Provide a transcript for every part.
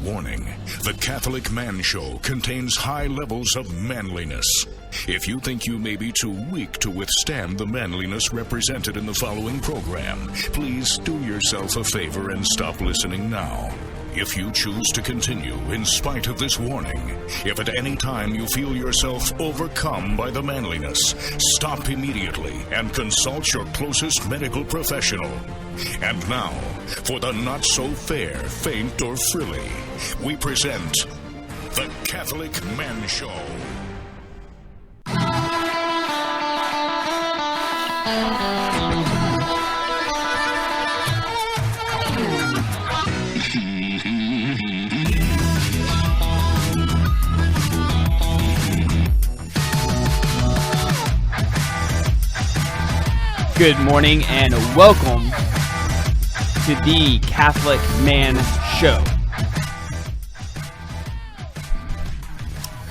Warning: The Catholic Man Show contains high levels of manliness. If you think you may be too weak to withstand the manliness represented in the following program, please do yourself a favor and stop listening now. If you choose to continue in spite of this warning, if at any time you feel yourself overcome by the manliness, stop immediately and consult your closest medical professional. And now, for the not-so-fair, faint, or frilly, we present The Catholic Man Show. Good morning and welcome to the Catholic Man Show.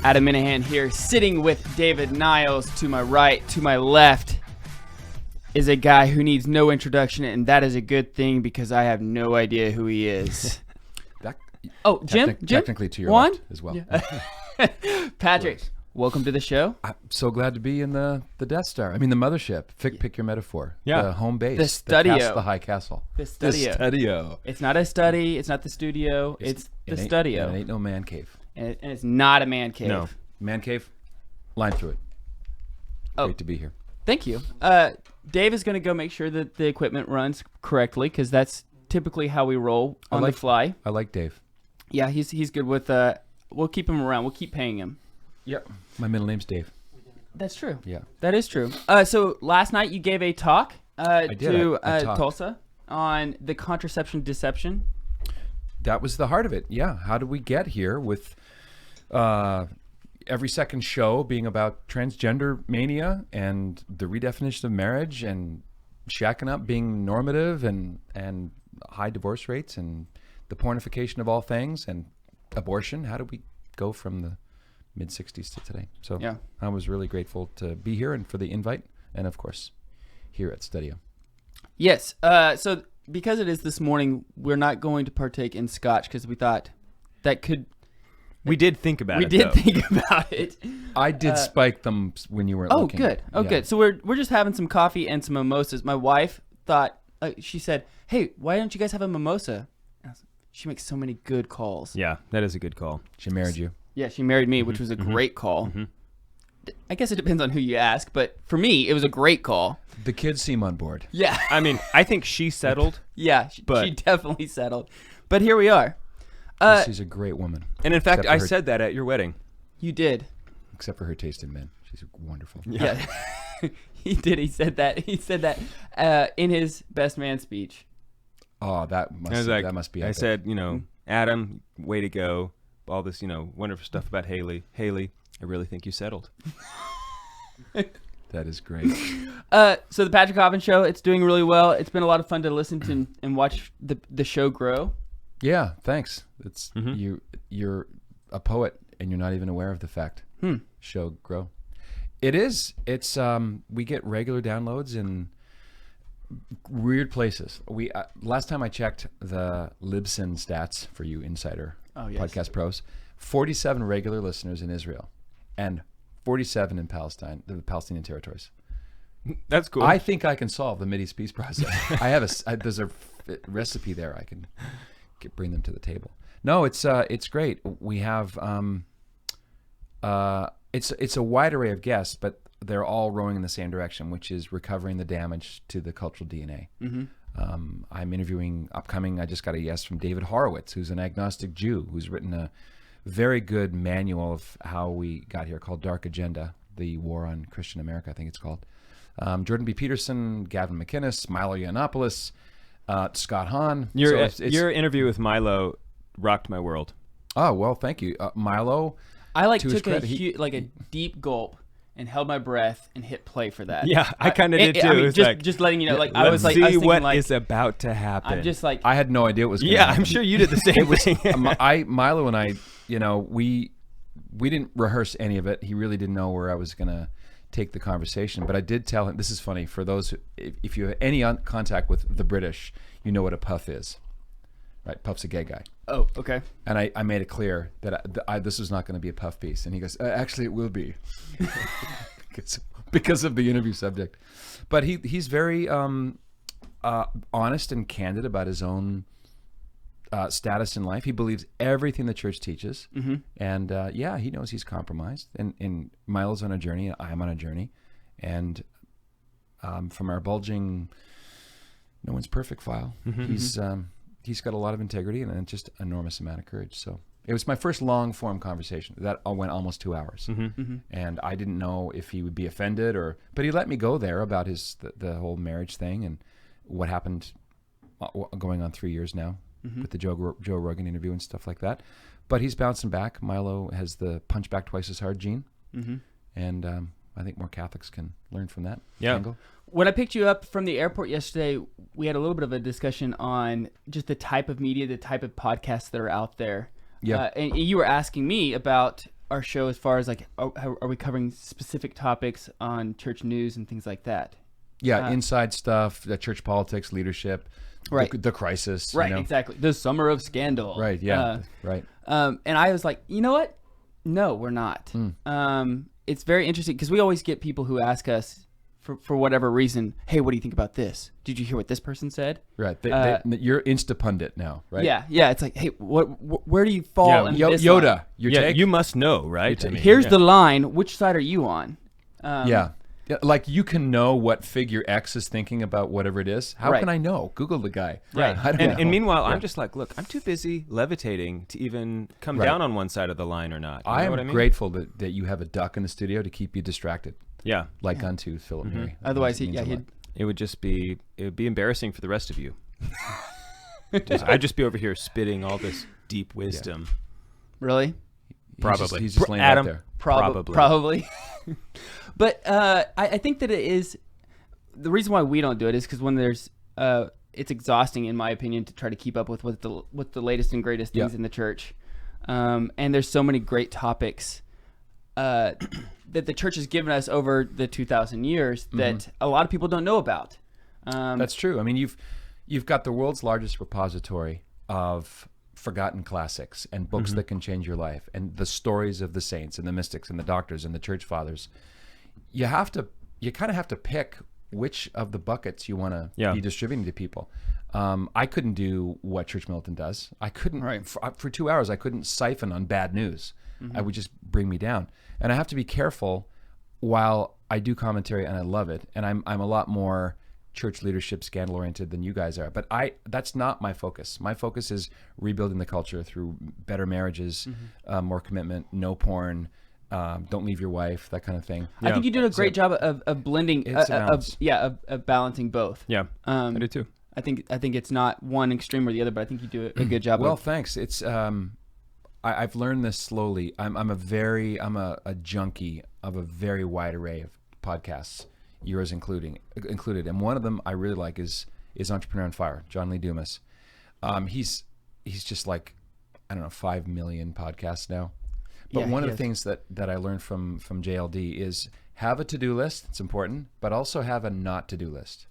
Adam Minahan here, sitting with David Niles. To my right, to my left, is a guy who needs no introduction, and that is a good thing because I have no idea who he is. Jim? Technically to your Juan? left as well. Yeah. Patrick, welcome to the show. I'm so glad to be in the Death Star. I mean, the mothership. Pick your metaphor. Yeah. The home base. The studio. The high castle. The studio. It's not a study. It's not the studio. It's the studio. It ain't no man cave. And it's not a man cave. No. Man cave, line through it. Great to be here. Thank you. Dave is going to go make sure that the equipment runs correctly because that's typically how we roll on the fly. I like Dave. Yeah, he's good with. We'll keep him around. We'll keep paying him. Yep. My middle name's Dave. That's true. Yeah. That is true. So last night you gave a talk to Tulsa on the contraception deception. That was the heart of it. Yeah. How did we get here with every second show being about transgender mania and the redefinition of marriage and shacking up being normative and high divorce rates and the pornification of all things and abortion? How did we go from the mid-60s to today? So yeah. I was really grateful to be here and for the invite, and of course here at Studio. Yes. So because it is this morning, we're not going to partake in scotch because we thought that could. We did think about it. We did think about it. I did spike them when you weren't looking. Good. Good. So we're just having some coffee and some mimosas. My wife thought she said, "Hey, why don't you guys have a mimosa?" She makes so many good calls. Yeah, that is a good call. She married you. Yeah, she married me, which was a great call. Mm-hmm. I guess it depends on who you ask, but for me, it was a great call. The kids seem on board. Yeah. I mean, I think she settled. Yeah, she definitely settled. But here we are. She's a great woman. And in fact, I said that at your wedding. You did. Except for her taste in men. She's wonderful. Yeah. He did. He said that. He said that in his best man speech. Oh, that must be epic. I said, Adam, way to go. All this, wonderful stuff about Haley. Haley, I really think you settled. That is great. So the Patrick Coffin Show, it's doing really well. It's been a lot of fun to listen to and watch the show grow. Yeah, thanks. It's you're a poet and you're not even aware of the fact. Show grow. It is. It's we get regular downloads in weird places. We last time I checked the Libsyn stats for you insider podcast pros, 47 regular listeners in Israel and 47 in Palestine, the Palestinian territories. That's cool. I think I can solve the Mideast peace process. I have there's a recipe there. I can bring them to the table. No, it's great. We have it's a wide array of guests, but they're all rowing in the same direction, which is recovering the damage to the cultural DNA. Mm-hmm. I'm interviewing upcoming. I just got a yes from David Horowitz, who's an agnostic Jew, who's written a very good manual of how we got here called Dark Agenda, the War on Christian America, I think it's called. Jordan B. Peterson, Gavin McInnes, Milo Yiannopoulos, Scott Hahn. Your interview with Milo rocked my world. Oh, well, thank you. Milo, I took a deep gulp and held my breath and hit play for that. Yeah, I kind of did too. I mean, just letting you know, I was see what is about to happen. I'm just like, I had no idea it was going to happen. I'm sure you did the same thing. Milo and I, we didn't rehearse any of it. He really didn't know where I was going to take the conversation, but I did tell him, this is funny, for those, if you have any contact with the British, you know what a puff is. right? Puff's a gay guy. Oh, okay. And I made it clear that this was not going to be a Puff piece. And he goes, actually, it will be. because of the interview subject. But he's very honest and candid about his own status in life. He believes everything the church teaches. Mm-hmm. And he knows he's compromised. And Milo's on a journey, and I'm on a journey. And from our bulging no one's perfect file, he's got a lot of integrity and just enormous amount of courage. So it was my first long form conversation that went almost 2 hours. And I didn't know if he would be offended but he let me go there about the whole marriage thing and what happened going on 3 years now with the Joe Rogan interview and stuff like that. But he's bouncing back. Milo has the punch back twice as hard gene. And I think more Catholics can learn from that angle. When I picked you up from the airport yesterday, we had a little bit of a discussion on just the type of media, the type of podcasts that are out there. Yeah. And you were asking me about our show as far as like, are we covering specific topics on church news and things like that? Yeah, inside stuff, the church politics, leadership, right. the crisis. Right, exactly. The summer of scandal. Right, yeah, right. And I was like, you know what? No, we're not. It's very interesting because we always get people who ask us for whatever reason, hey, what do you think about this? Did you hear what this person said? Right. You're Insta-pundit now, right? Yeah. It's like, hey, where do you fall in this Yoda, line? your take? You must know, right? Here's the line. Which side are you on? Yeah, like you can know what figure X is thinking about whatever it is. How can I know? Google the guy. Right. I don't know. And meanwhile, I'm just like, look, I'm too busy levitating to even come down on one side of the line or not. You know what I mean? Grateful that you have a duck in the studio to keep you distracted. Yeah. Like unto Philip Murray. Otherwise, it would be embarrassing for the rest of you. I'd just be over here spitting all this deep wisdom. Really? Probably. He's just laying out there. Probably. But I think that it is the reason why we don't do it is because when there's it's exhausting, in my opinion, to try to keep up with what the latest and greatest things in the church. And there's so many great topics that the church has given us over the 2,000 years that a lot of people don't know about. That's true. I mean, you've got the world's largest repository of forgotten classics and books that can change your life, and the stories of the saints and the mystics and the doctors and the church fathers. You kind of have to pick which of the buckets you want to be distributing to people. I couldn't do what Church Militant does. I couldn't for 2 hours. I couldn't siphon on bad news. I would just bring me down, and I have to be careful while I do commentary, and I love it. And I'm a lot more church leadership scandal oriented than you guys are, but that's not my focus. My focus is rebuilding the culture through better marriages, more commitment, no porn, don't leave your wife, that kind of thing. I think you did a great job of blending, of balancing both. Yeah, I do too. I think it's not one extreme or the other, but I think you do a good job. Well, thanks. It's I've learned this slowly. I'm a junkie of a very wide array of podcasts, yours included, and one of them I really like is Entrepreneur on Fire, John Lee Dumas. He's just like, I don't know, 5 million podcasts now. But one of the things that I learned from JLD is have a to-do list. It's important, but also have a not to-do list.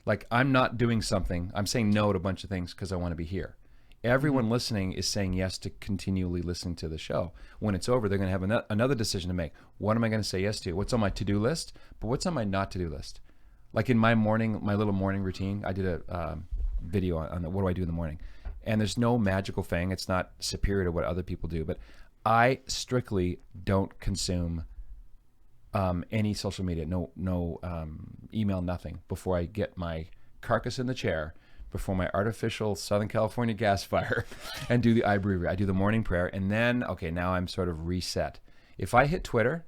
Like, I'm not doing something. I'm saying no to a bunch of things because I want to be here. Everyone listening is saying yes to continually listening to the show. When it's over, they're going to have another decision to make. What am I going to say yes to? What's on my to-do list? But what's on my not to-do list? Like in my little morning routine, I did a video on what do I do in the morning. And there's no magical thing. It's not superior to what other people do. But I strictly don't consume any social media, no email, nothing, before I get my carcass in the chair, before my artificial Southern California gas fire, and do the I breviary. I do the morning prayer, and then, okay, now I'm sort of reset. If I hit Twitter,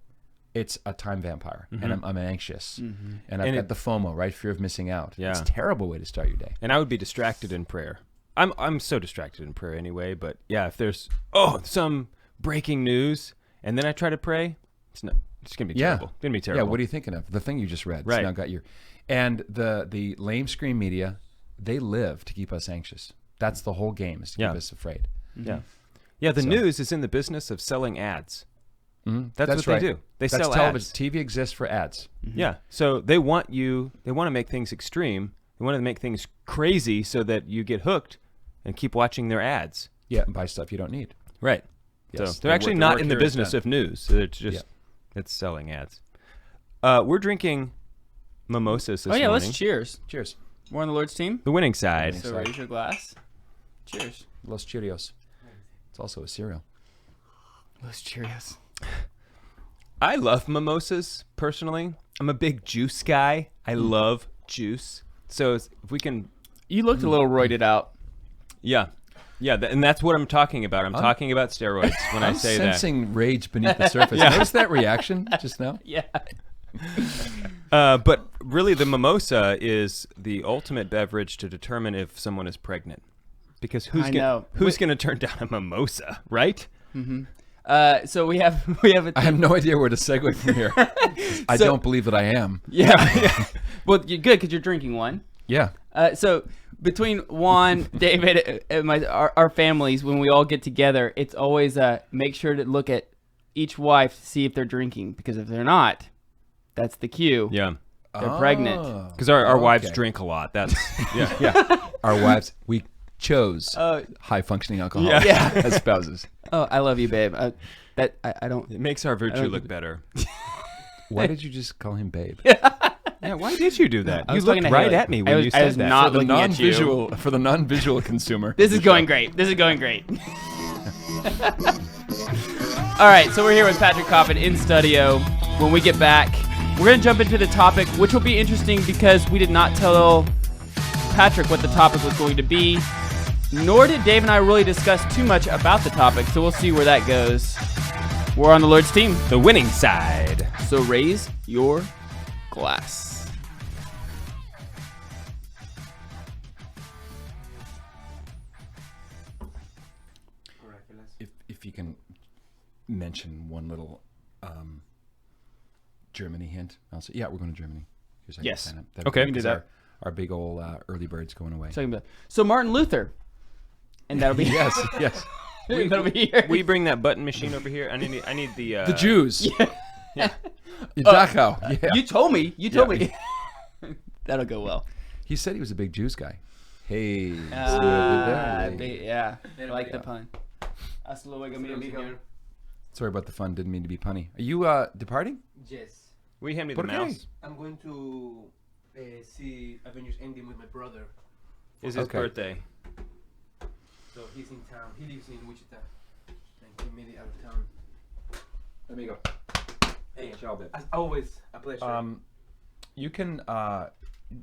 it's a time vampire, and I'm anxious, and I've got the FOMO, right? Fear of missing out. Yeah. It's a terrible way to start your day. And I would be distracted in prayer. I'm so distracted in prayer anyway, but yeah, if there's some breaking news, and then I try to pray, it's going to be terrible. It's going to be terrible. Yeah, what are you thinking of? The thing you just read. Right. Now got your, and the lamestream media, they live to keep us anxious. That's the whole game, is to keep us afraid. Yeah, the news is in the business of selling ads. That's what right. they do. That's sell television. ads. TV exists for ads. Yeah, so they want to make things extreme. They want to make things crazy so that you get hooked, and keep watching their ads. Yeah, and buy stuff you don't need. Right. Yes, So they're actually their not work in the here is business done. of news. It's just it's selling ads. We're drinking mimosas this morning. let's cheers. Cheers. We're on the Lord's team. The winning side. So raise your glass. Cheers. Los Cheerios. It's also a cereal. Los Cheerios. I love mimosas personally. I'm a big juice guy. I love juice. So if we can, You looked a little roided out. yeah, and that's what I'm talking about. I'm talking about steroids when I say that. Sensing rage beneath the surface. Notice that reaction just now? Yeah. But really, the mimosa is the ultimate beverage to determine if someone is pregnant. Because who's I know. going to turn down a mimosa, right? So we have a I have no idea where to segue from here. I don't believe that I am. yeah. Well, you're good because you're drinking one. Yeah. So between Juan, David, and our families, when we all get together, it's always make sure to look at each wife to see if they're drinking, because if they're not, that's the cue. Yeah. They're pregnant. Because our wives Okay. drink a lot. That's yeah. Yeah. Our wives, we chose high-functioning alcoholics as spouses. Oh, I love you, babe. I don't. It makes our virtue look better. Why did you just call him babe? Yeah, why did you do that? I You was looked talking to right Haley. at me I when was- you I said was that. not For the looking at you. non-visual consumer. This is going great. This is going great. All right, so we're here with Patrick Coffin in studio. When we get back, we're going to jump into the topic, which will be interesting because we did not tell Patrick what the topic was going to be, nor did Dave and I really discuss too much about the topic, so we'll see where that goes. We're on the Lord's team, The winning side. so raise your glass. If you can mention one little Germany hint, I'll say, yeah, we're going to Germany. Here's how you Yes. sign up. Okay, we because can do that. Our big old early bird's going away. So Martin Luther, and that'll be yes, yes. that'll be here. Will you bring that button machine over here? I need the The Jews. Yeah. Dachau. Yeah. You told me. You told me. That'll go well. He said he was a big Jews guy. Hey. Yeah, I like the pun. Hasta luego, mi amigo. Sorry about the fun. Didn't mean to be punny. Are you departing? Yes. Will you hand me the ¿Por qué? mouse? I'm going to see Avengers Endgame with my brother. Is his Okay. birthday. So he's in town. He lives in Wichita. And he made it out of town. Let me go. Hey, Ciao, babe. as always, a pleasure. You can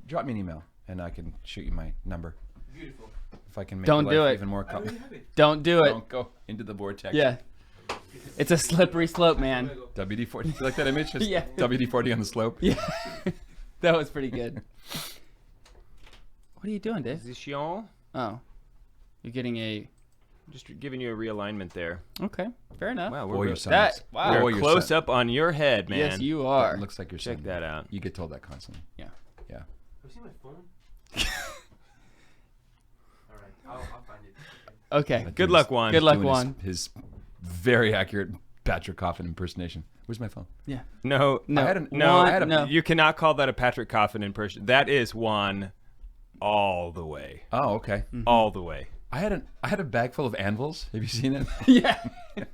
drop me an email and I can shoot you my number Beautiful. if I can make Don't your do life it. even more I already have it. Don't do it. Don't go into the vortex. Yeah. It's a slippery slope, man. WD-40. You like that image? Just Yeah. WD-40 on the slope. Yeah. That was pretty good. What are you doing, Dave? Position. Oh. You're getting a... Just giving you a realignment there. Okay. Fair enough. Wow, Or we're your really- son. That... Wow. Or we're your close son. up on your head, man. Yes, you That are. looks like your Check son. that out. You get told that constantly. Yeah. Yeah. Have you seen my phone? All right. I'll find it. Okay. That Good dude luck, is Juan. Good luck, doing Juan. His very accurate Patrick Coffin impersonation. Where's my phone? Yeah. No, No. I had a- no, I had a- no. You cannot call that a Patrick Coffin impression. That is Juan all the way. Oh, okay. All the way. I had a bag full of anvils. Have you seen it? Yeah. It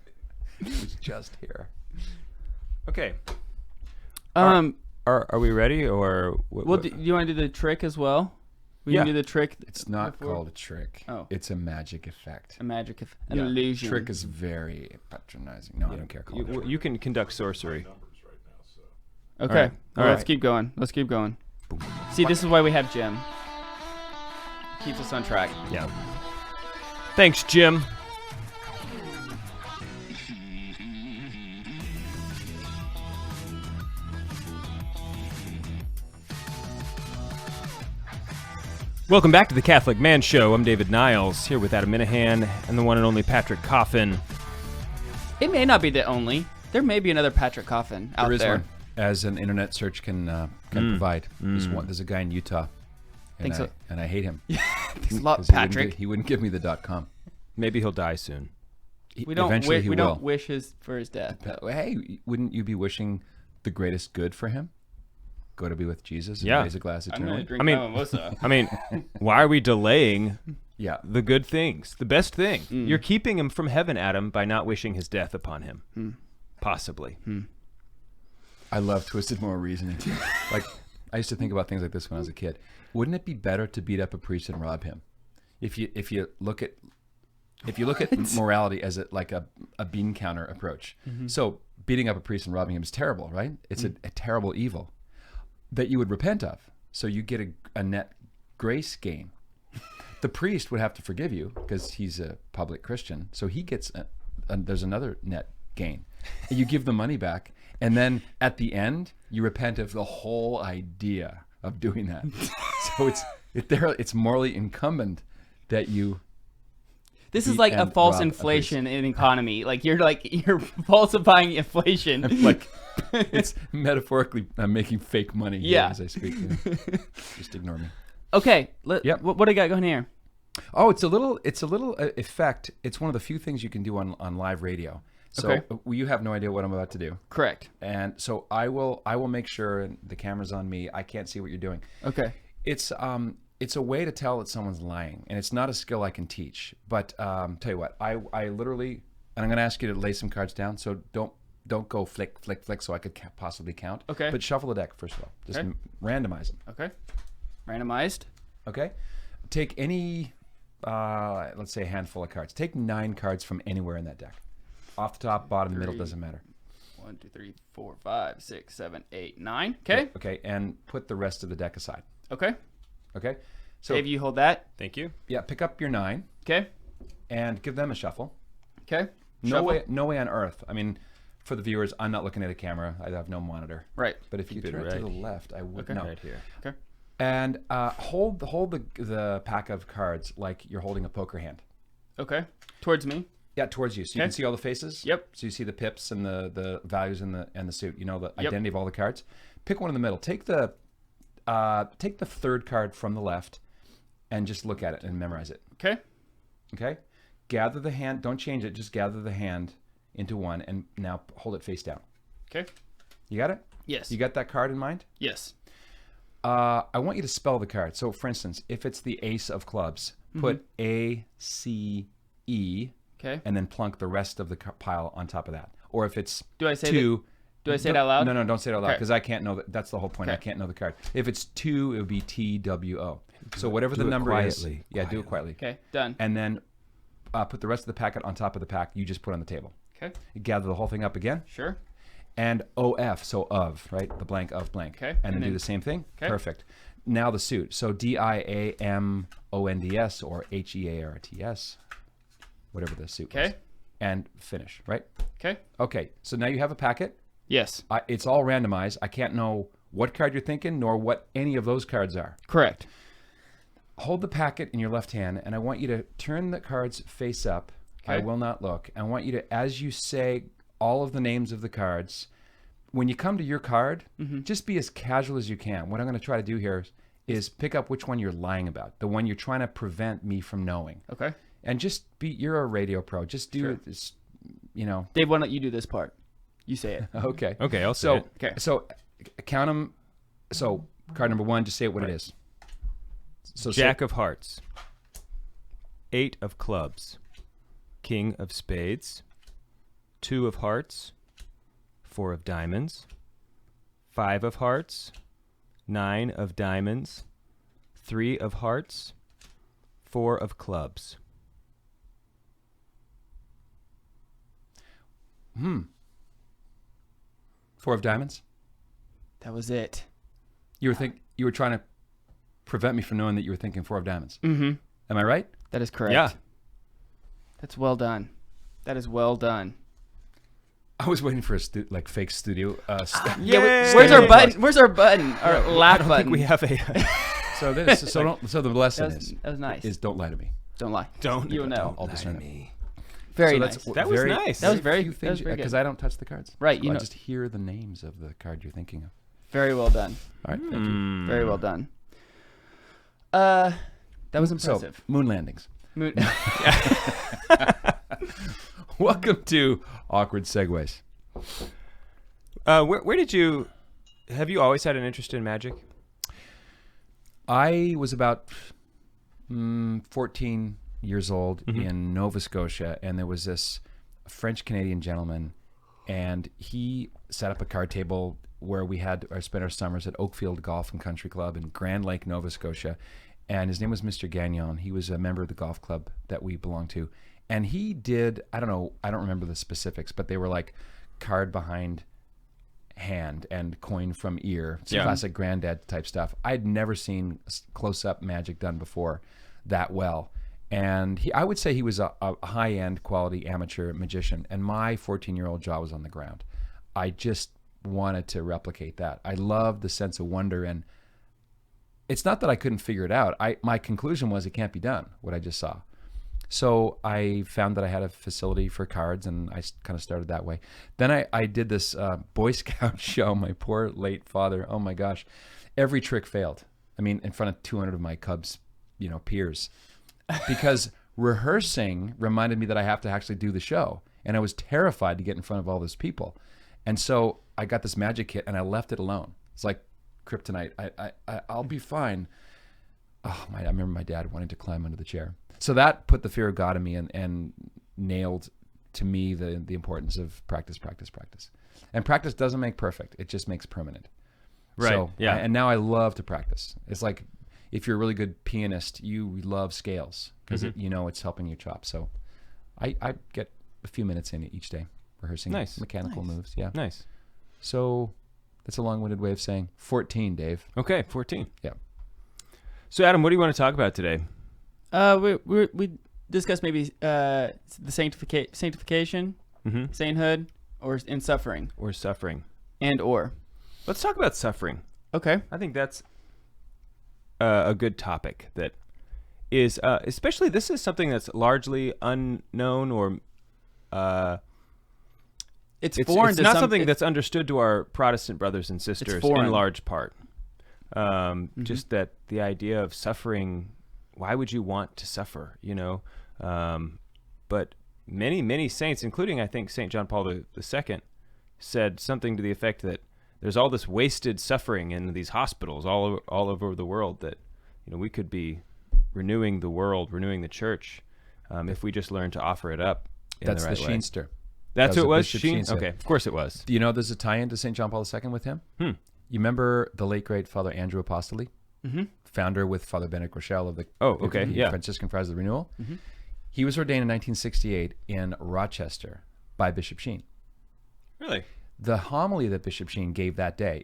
was just here. Okay. Are we ready or well, do you want to do the trick as well? We Yeah. can do the trick. It's not before- called a trick. Oh. It's a magic effect. A magic, an Yeah. illusion. Trick is very patronizing. No, I don't care. Call it a trick. you can conduct sorcery. Okay. All right. All right. Let's keep going. Let's keep going. See, this is why we have Jim. Keeps us on track. Yeah. Thanks, Jim. Welcome back to the Catholic Man Show. I'm David Niles, here with Adam Minahan and the one and only Patrick Coffin. It may not be the only. There may be another Patrick Coffin out There is there. one, as an internet search can provide. There's a guy in Utah, Think so. and I hate him. Thanks a lot, 'Cause he wouldn't Patrick. he wouldn't give me the .com. Maybe he'll die soon. We don't. Eventually We he don't will. wish for his death. Hey, wouldn't you be wishing the greatest good for him? go to be with Jesus and Yeah. raise a glass I'm gonna eternally. drink I mean- my mimosa. I mean, why are we delaying Yeah. the good things, the best thing? You're keeping him from heaven, Adam, by not wishing his death upon him. Possibly. I love twisted moral reasoning. Like, I used to think about things like this when I was a kid. Wouldn't it be better to beat up a priest and rob him? If you look at morality as a bean counter approach. So beating up a priest and robbing him is terrible, right? It's a terrible evil that you would repent of. So you get a net grace gain. The priest would have to forgive you because he's a public Christian. So he gets there's another net gain. You give the money back, and then at the end you repent of the whole idea of doing that. So it's morally incumbent that you. This is beat like a and false rob a inflation in economy. You're falsifying inflation. Like, it's metaphorically, I'm making fake money here Yeah. as I speak. Just ignore me. Okay, Yep. what do you got going here? Oh, it's a little effect. It's one of the few things you can do on live radio. So Okay. You have no idea what I'm about to do, Correct. and so I will make sure, and the camera's on me. I can't see what you're doing. Okay. It's a way to tell that someone's lying, and it's not a skill I can teach. But tell you what, I literally, and I'm going to ask you to lay some cards down. So don't go flick flick flick, so I could possibly count. Okay. But shuffle the deck first of all. Just Okay. randomize them. Okay. Randomized. Okay. Take any, let's say a handful of cards. Take 9 cards from anywhere in that deck. Off the top, bottom, middle, doesn't matter. 1, 2, 3, 4, 5, 6, 7, 8, 9. Okay. Okay, and put the rest of the deck aside. Okay. Okay. So Dave, you hold that. Thank you. yeah, pick up your 9 Okay. and give them a shuffle. Okay. No way on earth. I mean, for the viewers, I'm not looking at a camera. I have no monitor. Right. But if you Keep it turn it to right the left, I would Okay. know. Right here. Okay. And hold the pack of cards like you're holding a poker hand. Okay. Towards me. Yeah, towards you, so you Okay. can see all the faces. Yep. So you see the pips and the values and the suit. You know the Yep. identity of all the cards. Pick one in the middle. Take the third card from the left, and just look at it and memorize it. Okay. Okay. Gather the hand. Don't change it. Just gather the hand into one, and now hold it face down. Okay. You got it? Yes. You got that card in mind? Yes. I want you to spell the card. So, for instance, if it's the ace of clubs, put A-C-E, Okay. and then plunk the rest of the pile on top of that. Or if it's Do I say 2, Do I say it out loud? No, don't say it out loud Okay. because I can't know that. That's the whole point. I Okay. can't know the card. If it's 2, it would be TWO. So whatever the do it number quietly, is, yeah, do it quietly. Okay. Done. And then put the rest of the packet on top of the pack you just put on the table. Okay. Gather the whole thing up again. Sure. And OF, so of, right? The blank of blank. Okay. And then And do then- the same thing. Okay. Perfect. Now the suit. So DIAMONDS or HEARTS, whatever the suit was. Okay. And finish, right? Okay. Okay. So now you have a packet. Yes. It's all randomized. I can't know what card you're thinking nor what any of those cards are. Correct. Hold the packet in your left hand, and I want you to turn the cards face up. I Okay. will not look. I want you to, as you say all of the names of the cards, when you come to your card, just be as casual as you can. What I'm going to try to do here is pick up which one you're lying about, the one you're trying to prevent me from knowing. Okay. And just you're a radio pro. Just do Sure. it, just, you know. Dave, why don't you do this part? You say it. Okay. Okay, I'll say So, it. Okay. so count them. So card number 1, just say what it is. So Jack of hearts, 8 of clubs, King of spades, 2 of hearts, 4 of diamonds, 5 of hearts, 9 of diamonds, 3 of hearts, 4 of clubs. 4 of diamonds. That was it. You were trying to prevent me from knowing that you were thinking 4 of diamonds. Mm-hmm. Am I right? That is correct. Yeah. That's well done. That is well done. I was waiting for a fake studio. Yeah. Yay! Where's our button? Where's our button? Our I laugh don't button. think we have a. so the lesson That was nice. is don't lie to me. Don't lie. Don't. You'll know. I'll discern it. Very So nice. that's That was nice. That was very- few that was things very good. because I don't touch the cards. Right, So you I know- just hear the names of the card you're thinking of. Very well done. All right, thank you. Hmm. Very well done. That was So impressive. moon landings. Moon- Welcome to Awkward Segues. Where did you have you always had an interest in magic? I was about 14 years old in Nova Scotia, and there was this French-Canadian gentleman, and he set up a card table where we had spent our summers at Oakfield Golf and Country Club in Grand Lake, Nova Scotia, and his name was Mr. Gagnon. He was a member of the golf club that we belonged to, and he did, I don't remember the specifics, but they were like card behind hand and coin from ear. It's classic granddad type stuff. I'd never seen close-up magic done before that well. And I would say he was a high-end quality amateur magician, and my 14-year-old jaw was on the ground. I just wanted to replicate that. I loved the sense of wonder, and it's not that I couldn't figure it out. My conclusion was it can't be done, what I just saw. So I found that I had a facility for cards, and I kind of started that way. Then I did this Boy Scout show. My poor late father, oh my gosh, every trick failed. I mean, in front of 200 of my Cubs, peers. Because rehearsing reminded me that I have to actually do the show. And I was terrified to get in front of all those people. And so I got this magic kit and I left it alone. It's like kryptonite. I'll be fine. Oh, I remember my dad wanting to climb under the chair. So that put the fear of God in me and nailed to me the importance of practice. And practice doesn't make perfect. It just makes permanent. Right. So, yeah. And now I love to practice. It's like, if you're a really good pianist, you love scales because it's helping you chop. So I get a few minutes in each day rehearsing mechanical moves. Yeah. Nice. So that's a long-winded way of saying 14, Dave. Okay, 14. Yeah. So Adam, what do you want to talk about today? We discussed maybe the sanctification, sainthood, or in suffering. Or suffering. Or. Let's talk about suffering. Okay. I think that's a good topic that is, especially this is something that's largely unknown or it's foreign. It's not something that's understood to our Protestant brothers and sisters in large part. Just that the idea of suffering, why would you want to suffer, But many saints, including I think St. John Paul II, said something to the effect that there's all this wasted suffering in these hospitals all over the world that we could be renewing the world, renewing the church, if we just learn to offer it up in That's the right the way. Sheenster. That's who it was? Bishop Sheen? Sheen. Okay, of course it was. Do you know there's a tie-in to St. John Paul II with him? You remember the late, great Father Andrew Apostoli? Founder with Father Benedict Rochelle of the Franciscan Friars of the Renewal. He was ordained in 1968 in Rochester by Bishop Sheen. Really? The homily that Bishop Sheen gave that day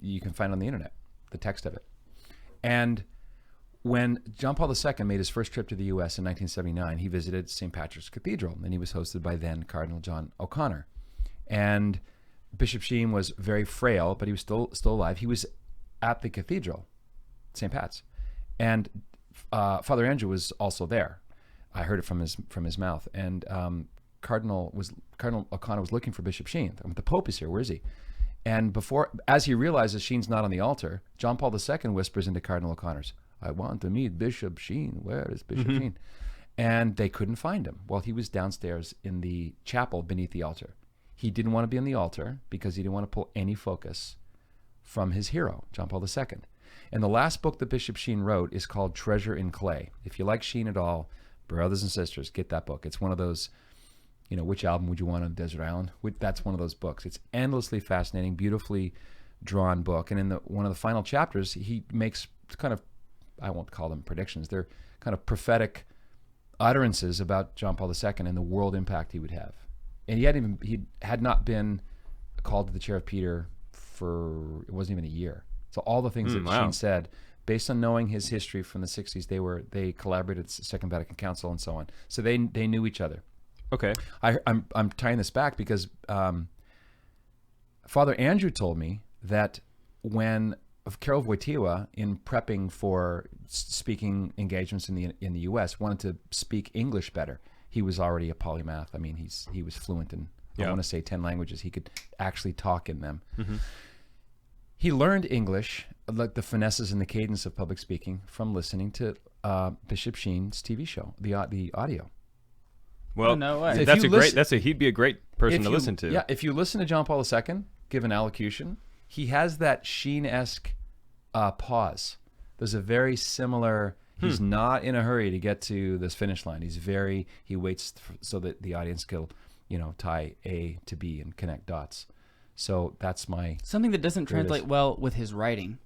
you can find on the internet, the text of it. And when John Paul II made his first trip to the U.S. in 1979, he visited St. Patrick's Cathedral, and he was hosted by then Cardinal John O'Connor. And Bishop Sheen was very frail, but he was still alive. He was at the cathedral, St. Pat's, and Father Andrew was also there. I heard it from his mouth, and Cardinal O'Connor was looking for Bishop Sheen. The Pope is here. Where is he? And as he realizes Sheen's not on the altar, John Paul II whispers into Cardinal O'Connor's, "I want to meet Bishop Sheen. Where is Bishop Sheen?" And they couldn't find him. Well, he was downstairs in the chapel beneath the altar. He didn't want to be on the altar because he didn't want to pull any focus from his hero, John Paul II. And the last book that Bishop Sheen wrote is called Treasure in Clay. If you like Sheen at all, brothers and sisters, get that book. It's one of those, which album would you want on a desert island? That's one of those books. It's endlessly fascinating, beautifully drawn book. And in one of the final chapters, he makes kind of, I won't call them predictions, they're kind of prophetic utterances about John Paul II and the world impact he would have. And he had not been called to the chair of Peter it wasn't even a year. So all the things that Sheen said, based on knowing his history from the 60s, they collaborated at the Second Vatican Council and so on. So they knew each other. Okay. I'm tying this back because Father Andrew told me that when Karol Wojtyła, in prepping for speaking engagements in the U.S., wanted to speak English better. He was already a polymath. I mean, he was fluent in, I want to say 10 languages. He could actually talk in them. He learned English, like the finesses and the cadence of public speaking, from listening to Bishop Sheen's TV show, the audio. Well, no way. He'd be a great person to listen to. Yeah, if you listen to John Paul II give an allocution, he has that Sheen-esque pause. There's a very similar. He's not in a hurry to get to this finish line. He waits so that the audience can, tie A to B and connect dots. So that's something that doesn't translate well with his writing.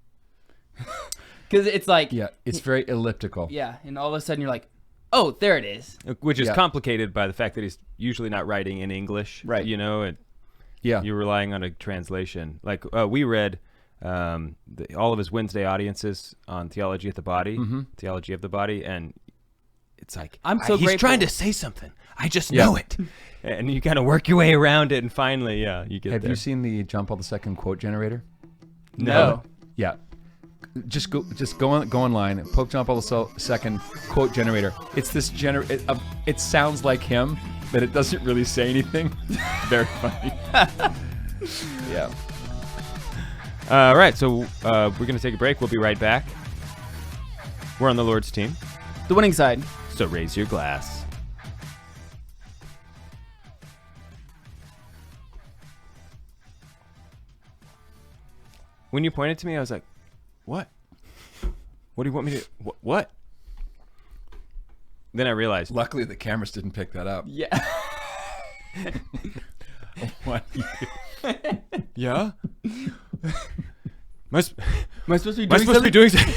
Because it's like, it's very elliptical. Yeah, and all of a sudden you're like, oh, there it is. Which is complicated by the fact that he's usually not writing in English. Right. You're relying on a translation. Like we read all of his Wednesday audiences on Theology of the Body, and it's like, I'm so he's grateful. trying to say something. I just know it. And you kind of work your way around it, and finally, you get Have there. you seen the John Paul II quote generator? No. Yeah. Just go online. Pope John Paul II quote generator. It's this it sounds like him, but it doesn't really say anything. Very funny. Yeah. All right, so we're going to take a break. We'll be right back. We're on the Lord's team, The winning side. so raise your glass. When you pointed to me, I was like, what? What do you want me to... What? Then I realized... Luckily, the cameras didn't pick that up. Yeah. What? Yeah? Am I supposed to be doing something?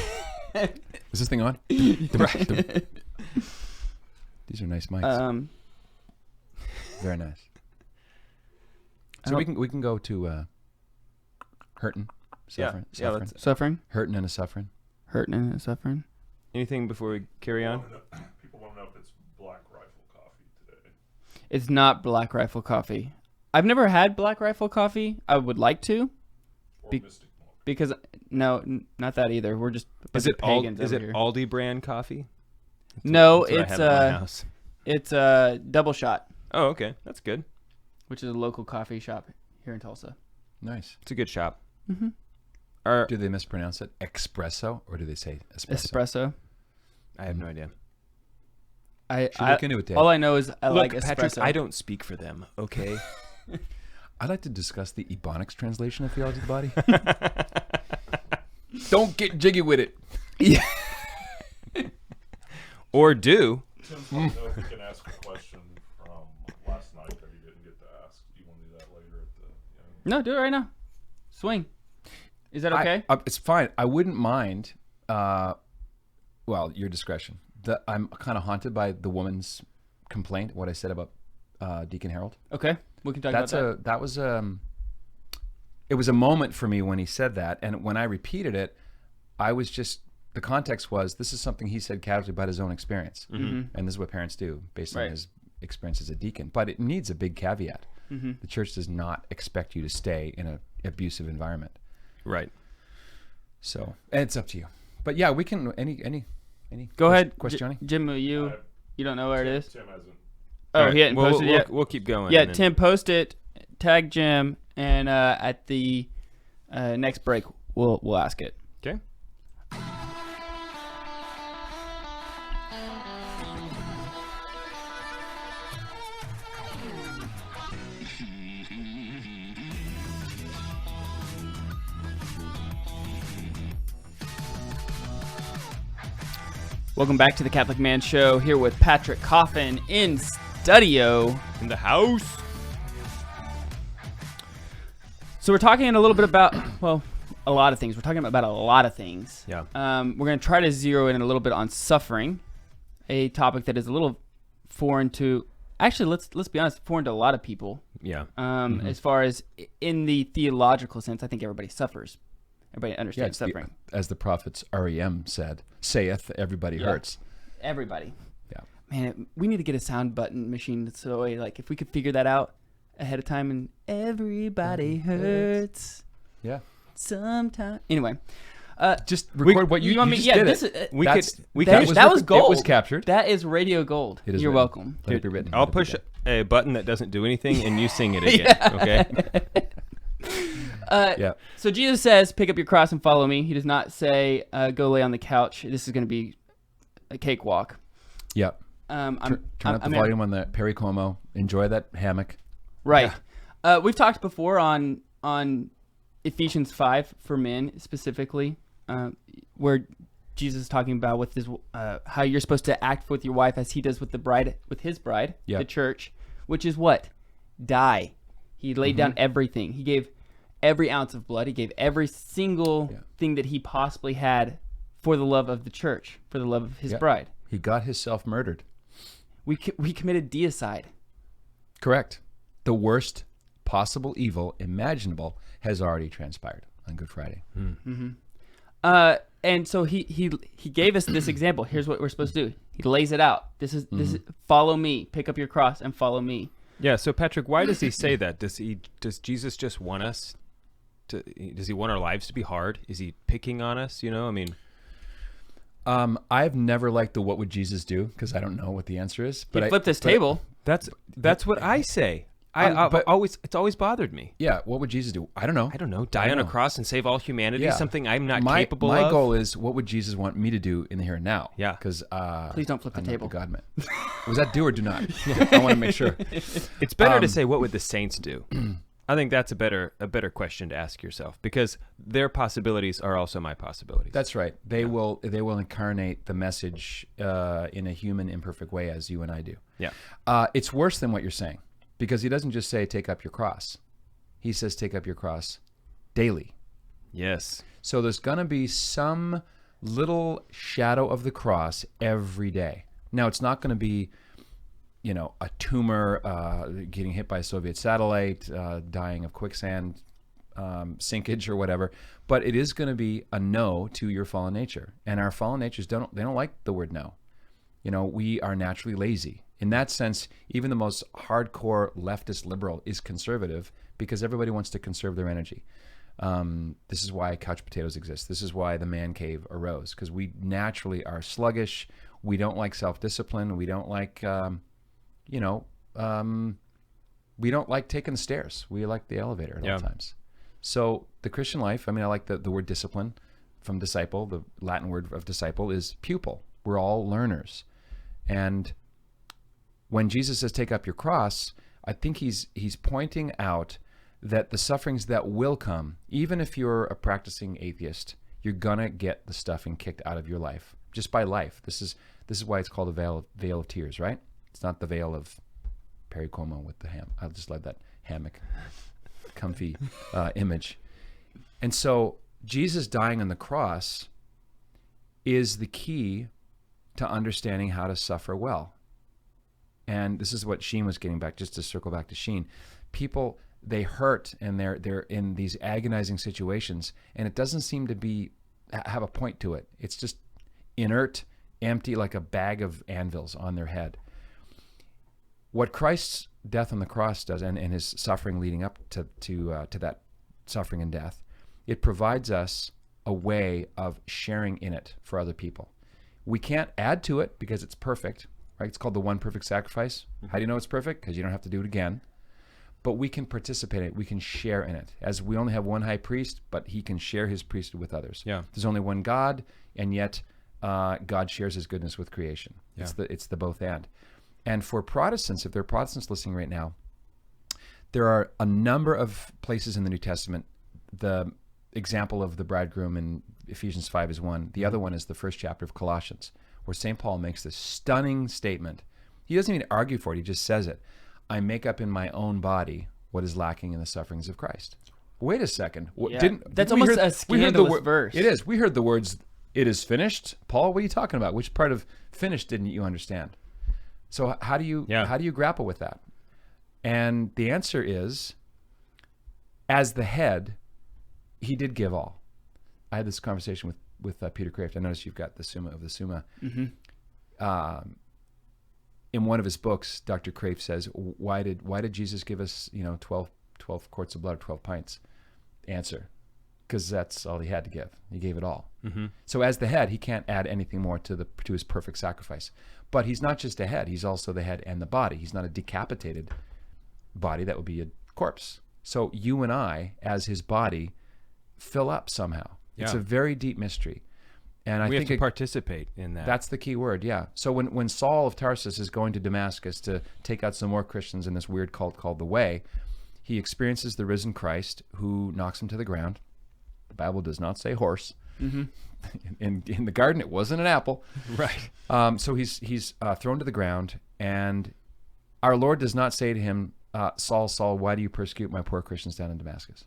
Is this thing on? These are nice mics. Very nice. So we can go to hurting, suffering, Suffering? hurting and a suffering. Hurting and suffering? Anything before we carry on? People want to know if it's Black Rifle coffee today. It's not Black Rifle coffee. I've never had Black Rifle coffee. I would like to. Or Mystic Milk. Because, not that either. We're just a bunch Is it of pagans is over it here. Aldi brand coffee? No, That's what I have at my house. it's a double shot, Oh, okay. That's good. which is a local coffee shop here in Tulsa. Nice. It's a good shop. Mm-hmm. Do they mispronounce it espresso or do they say espresso? Espresso. I have no idea. Should look into it, Dave. All I know is I Look, like Patrick, espresso. I don't speak for them, okay? I'd like to discuss the Ebonics translation of Theology of the Body. Don't get jiggy with it. Yeah. Or do. Tim wants to know if he can ask a question from last night that he didn't get to ask. Do you want to do that later at the... No, do it right now. Swing. Is that okay? It's fine. I wouldn't mind. Well, your discretion. I'm kind of haunted by the woman's complaint. What I said about Deacon Harold. Okay, we can talk about that. That was it was a moment for me when he said that, and when I repeated it, I was just the context was this is something he said casually about his own experience, and this is what parents do based on his experience as a deacon. But it needs a big caveat. The church does not expect you to stay in an abusive environment. Right. So, and it's up to you. But yeah, we can any Go ahead, question, Johnny. Jim. You don't know where it is? Tim hasn't... Oh, he hadn't posted it yet. We'll keep going. Yeah, and then- Tim, post it. Tag Jim, and at the next break, we'll ask it. Okay. Welcome back to the Catholic Man Show. Here with Patrick Coffin in studio. In the house. So we're talking a little bit about, well, a lot of things. We're talking about a lot of things. Yeah. We're going to try to zero in a little bit on suffering, a topic that is a little foreign to, actually, let's be honest, foreign to a lot of people. Yeah. As far as in the theological sense, I think everybody suffers. Everybody understands suffering. As the prophets REM saith, everybody hurts. Everybody. Yeah. Man, we need to get a sound button machine. So, like, if we could figure that out ahead of time, and everybody hurts. Yeah. Sometime. Anyway, Just record what you want just me? Yeah, did this it. is. We That's- could. We that, could. that was gold. It was captured. That is radio gold. It is You're written. welcome. Let it be written. I'll Let it be push done. a button that doesn't do anything, and you sing it again. Okay. Yeah. So Jesus says, "Pick up your cross and follow me." He does not say, "Go lay on the couch." This is going to be a cakewalk. Yeah. I'm Turn up the volume on the Perry Como. Enjoy that hammock. Right. We've talked before on Ephesians 5 for men specifically, where Jesus is talking about with his how you're supposed to act with your wife as he does with his bride, Yep. the church, which is what? Die. He laid down everything. He gave every ounce of blood. He gave every single thing that he possibly had for the love of the church, for the love of his bride. He got himself murdered. We committed deicide. Correct. The worst possible evil imaginable has already transpired on Good Friday. And so he gave us this example. Here's what we're supposed to do. He lays it out. This is follow me. Pick up your cross and follow me. Yeah. So Patrick, why does he say that? Does Jesus just want us to? Does he want our lives to be hard? Is he picking on us? You know, I mean, I've never liked the "What would Jesus do?" because I don't know what the answer is. He flipped this table. that's what I say. but- It's always bothered me. Yeah, what would Jesus do? I don't know. I don't know. Die on a cross and save all humanity. Yeah. Something I'm not my, capable my of. goal is, what would Jesus want me to do in the here and now? Yeah. Because Please don't flip the I'm not table. God man. Was that do or do not? I want to make sure. It's better to say, what would the saints do? I think that's a better question to ask yourself, because their possibilities are also my possibilities. That's right. They will incarnate the message in a human, imperfect way, as you and I do. Yeah. It's worse than what you're saying, because he doesn't just say take up your cross. He says take up your cross daily. Yes. So there's going to be some little shadow of the cross every day. Now, it's not going to be, a tumor, getting hit by a Soviet satellite, dying of quicksand, sinkage or whatever, but it is going to be a no to your fallen nature. And our fallen natures don't like the word no. We are naturally lazy. In that sense, even the most hardcore leftist liberal is conservative, because everybody wants to conserve their energy. This is why couch potatoes exist. This is why the man cave arose, because we naturally are sluggish. We don't like self-discipline. We don't like, we don't like taking the stairs. We like the elevator at all times. So the Christian life, I like the word discipline from disciple. The Latin word of disciple is pupil. We're all learners. And when Jesus says take up your cross, I think he's pointing out that the sufferings that will come, even if you're a practicing atheist, you're gonna get the stuffing kicked out of your life just by life. This is why it's called a veil of tears, right? It's not the veil of Perry Como with the ham. I just love that hammock, comfy image. And so Jesus dying on the cross is the key to understanding how to suffer well. And this is what Sheen was getting back, just to circle back to Sheen. People, they hurt, and they're in these agonizing situations, and it doesn't seem to have a point to it. It's just inert, empty, like a bag of anvils on their head. What Christ's death on the cross does, and his suffering leading up to that suffering and death, it provides us a way of sharing in it for other people. We can't add to it because it's perfect, right? It's called the one perfect sacrifice. How do you know it's perfect? Because you don't have to do it again. But we can participate in it. We can share in it. As we only have one high priest, but he can share his priesthood with others. Yeah. There's only one God, and yet God shares his goodness with creation. Yeah. It's the both and. And for Protestants, if there are Protestants listening right now, there are a number of places in the New Testament. The example of the bridegroom in Ephesians 5 is one. The other one is the first chapter of Colossians, where St. Paul makes this stunning statement. He doesn't even argue for it. He just says it. I make up in my own body what is lacking in the sufferings of Christ. Wait a second. Yeah. Didn't That's we almost hear- a scandalous verse. It is. We heard the words, it is finished. Paul, what are you talking about? Which part of finished didn't you understand? So how do you grapple with that? And the answer is, as the head, he did give all. I had this conversation with Peter Kraft. I noticed you've got the Summa of the Summa. Mm-hmm. In one of his books, Dr. Kraft says, why did Jesus give us 12 quarts of blood, 12 pints? Answer, because that's all he had to give. He gave it all. Mm-hmm. So as the head, he can't add anything more to his perfect sacrifice. But he's not just a head; he's also the head and the body. He's not a decapitated body; that would be a corpse. So you and I, as his body, fill up somehow. Yeah. It's a very deep mystery, and I we think have to participate in that. that's the key word. Yeah. So when Saul of Tarsus is going to Damascus to take out some more Christians in this weird cult called the Way, He experiences the risen Christ who knocks him to the ground. The Bible does not say horse. Mm-hmm. In the garden, it wasn't an apple. Right. So he's thrown to the ground, and our Lord does not say to him, Saul, Saul, why do you persecute my poor Christians down in Damascus?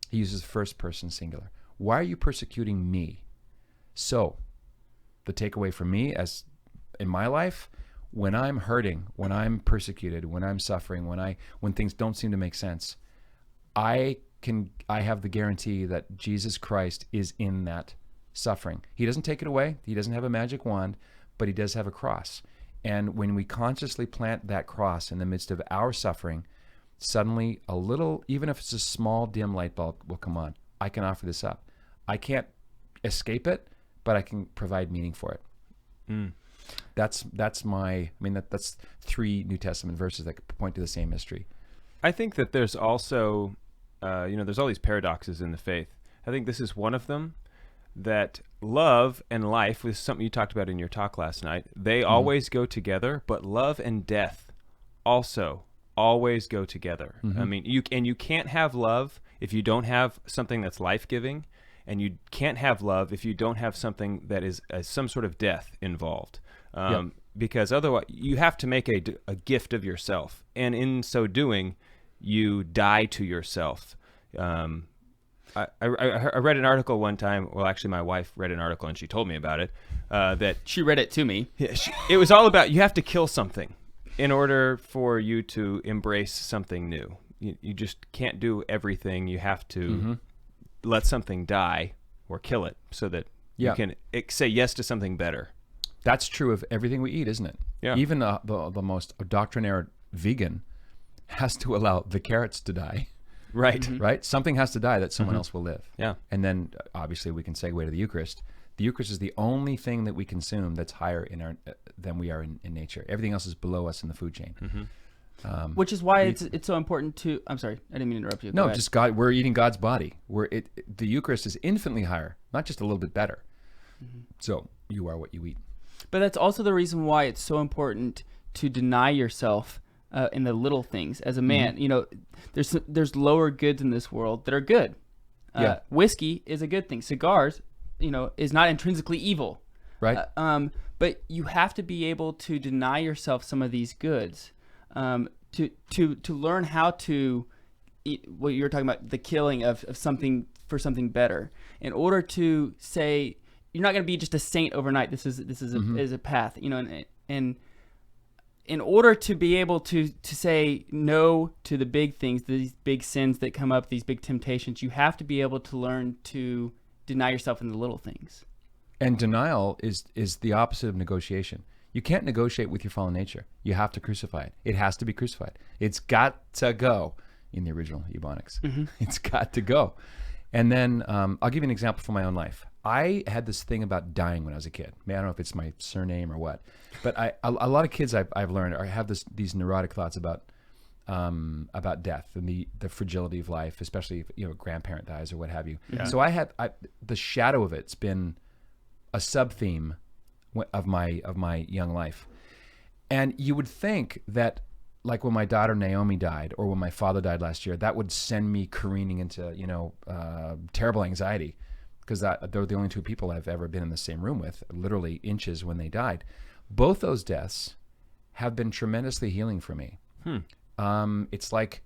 He uses first person singular. Why are you persecuting me? So the takeaway from me as in my life, when I'm hurting, when I'm persecuted, when I'm suffering, when things don't seem to make sense, I have the guarantee that Jesus Christ is in that suffering. He doesn't take it away. He doesn't have a magic wand, but he does have a cross. And when we consciously plant that cross in the midst of our suffering, suddenly a little, even if it's a small dim light bulb, will come on. I can offer this up. I can't escape it, but I can provide meaning for it. Mm. That's 3 New Testament verses that point to the same mystery. I think that there's also, there's all these paradoxes in the faith. I think this is one of them, that love and life was something you talked about in your talk last night. They always go together, but love and death also always go together. I mean, you can't have love if you don't have something that's life-giving, and you can't have love if you don't have something that is some sort of death involved. Because otherwise you have to make a gift of yourself, and in so doing you die to yourself. I read an article one time. Well, actually my wife read an article and she told me about it, that She read it to me. it was all about, you have to kill something in order for you to embrace something new. You just can't do everything. You have to let something die or kill it so that you can say yes to something better. That's true of everything we eat, isn't it? Yeah. Even the most doctrinaire vegan has to allow the carrots to die. Right. Right? Something has to die that someone else will live. Yeah. And then obviously we can segue to the Eucharist. The Eucharist is the only thing that we consume that's higher than we are in nature. Everything else is below us in the food chain. Which is why it's so important to. I'm sorry, I didn't mean to interrupt you. Go No, ahead. just God. We're eating God's body. The Eucharist is infinitely higher, not just a little bit better. So you are what you eat. But that's also the reason why it's so important to deny yourself in the little things. As a man, there's lower goods in this world that are good. Whiskey is a good thing. Cigars, is not intrinsically evil. Right. But you have to be able to deny yourself some of these goods to learn how to eat, what you're talking about, the killing of something for something better. In order to say, you're not going to be just a saint overnight. This is a path, and in order to be able to say no to the big things, these big sins that come up, these big temptations, you have to be able to learn to deny yourself in the little things. And denial is the opposite of negotiation. You can't negotiate with your fallen nature. You have to crucify it. It has to be crucified. It's got to go in the original Ebonics. It's got to go. And then I'll give you an example from my own life. I had this thing about dying when I was a kid. I don't know if it's my surname or what, but a lot of kids I've learned have these neurotic thoughts about death and the fragility of life, especially if a grandparent dies or what have you. Yeah. So the shadow of it's been a sub theme of my young life, and you would think that, like when my daughter Naomi died, or when my father died last year, that would send me careening into terrible anxiety, because they're the only 2 people I've ever been in the same room with, literally inches when they died. Both those deaths have been tremendously healing for me. It's like,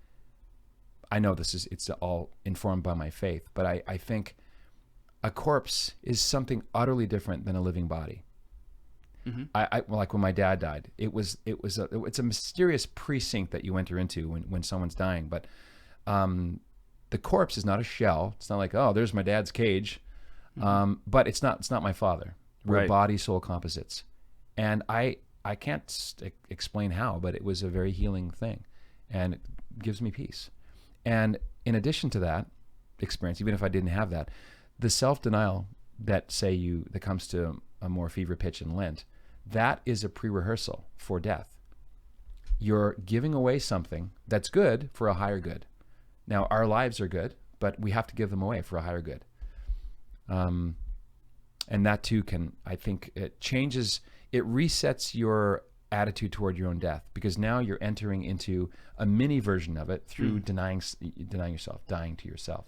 I know it's all informed by my faith, but I think a corpse is something utterly different than a living body. Like when my dad died, it's a mysterious precinct that you enter into when someone's dying. But the corpse is not a shell. It's not like, oh, there's my dad's cage. But it's not my father. We're Right. body soul composites, and I can't explain how, but it was a very healing thing, and it gives me peace. And in addition to that experience, even if I didn't have that, the self-denial that comes to a more fever pitch in Lent, that is a pre-rehearsal for death. You're giving away something that's good for a higher good. Now, our lives are good, but we have to give them away for a higher good. And that too I think it resets your attitude toward your own death, because now you're entering into a mini version of it through denying yourself, dying to yourself.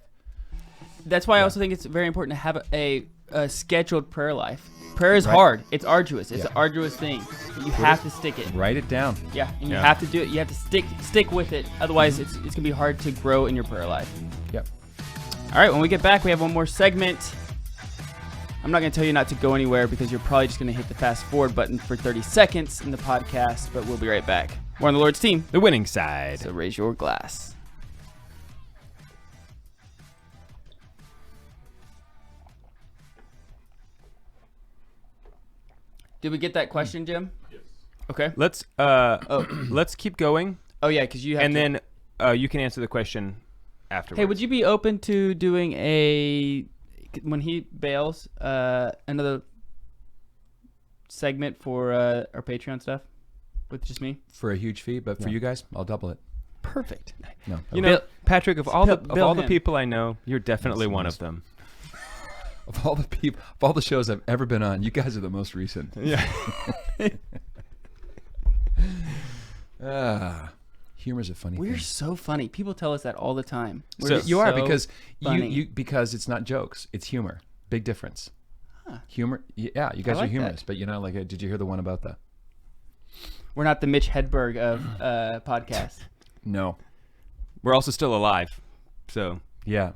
That's why I also think it's very important to have a scheduled prayer life. Prayer is hard. It's arduous. It's an arduous thing. But you have to stick it. Write it down. Yeah, and you have to do it. You have to stick with it. Otherwise, it's going to be hard to grow in your prayer life. Yep. All right, when we get back, we have one more segment. I'm not going to tell you not to go anywhere because you're probably just going to hit the fast forward button for 30 seconds in the podcast, but we'll be right back. We're on the Lord's team. The winning side. So raise your glass. Did we get that question, Jim? Yes. Okay. Let's keep going, Oh, yeah, because you have and to... then you can answer the question afterwards. Hey, would you be open to doing when he bails, another segment for our Patreon stuff with just me? For a huge fee, but for you guys, I'll double it. Perfect. No. You know, Patrick, of all Bill the him. people I know, you're definitely one of them. Of all the people, of all the shows I've ever been on, you guys are the most recent. Yeah. Humor's a funny We're thing. so funny. People tell us that all the time. So- We're You are, so because funny. you because it's not jokes, it's humor. Big difference. Huh. Humor, yeah, you guys like are that. humorous, but you're not like. Did you hear the one about the? We're not the Mitch Hedberg of podcasts. No. We're also still alive, so Yeah,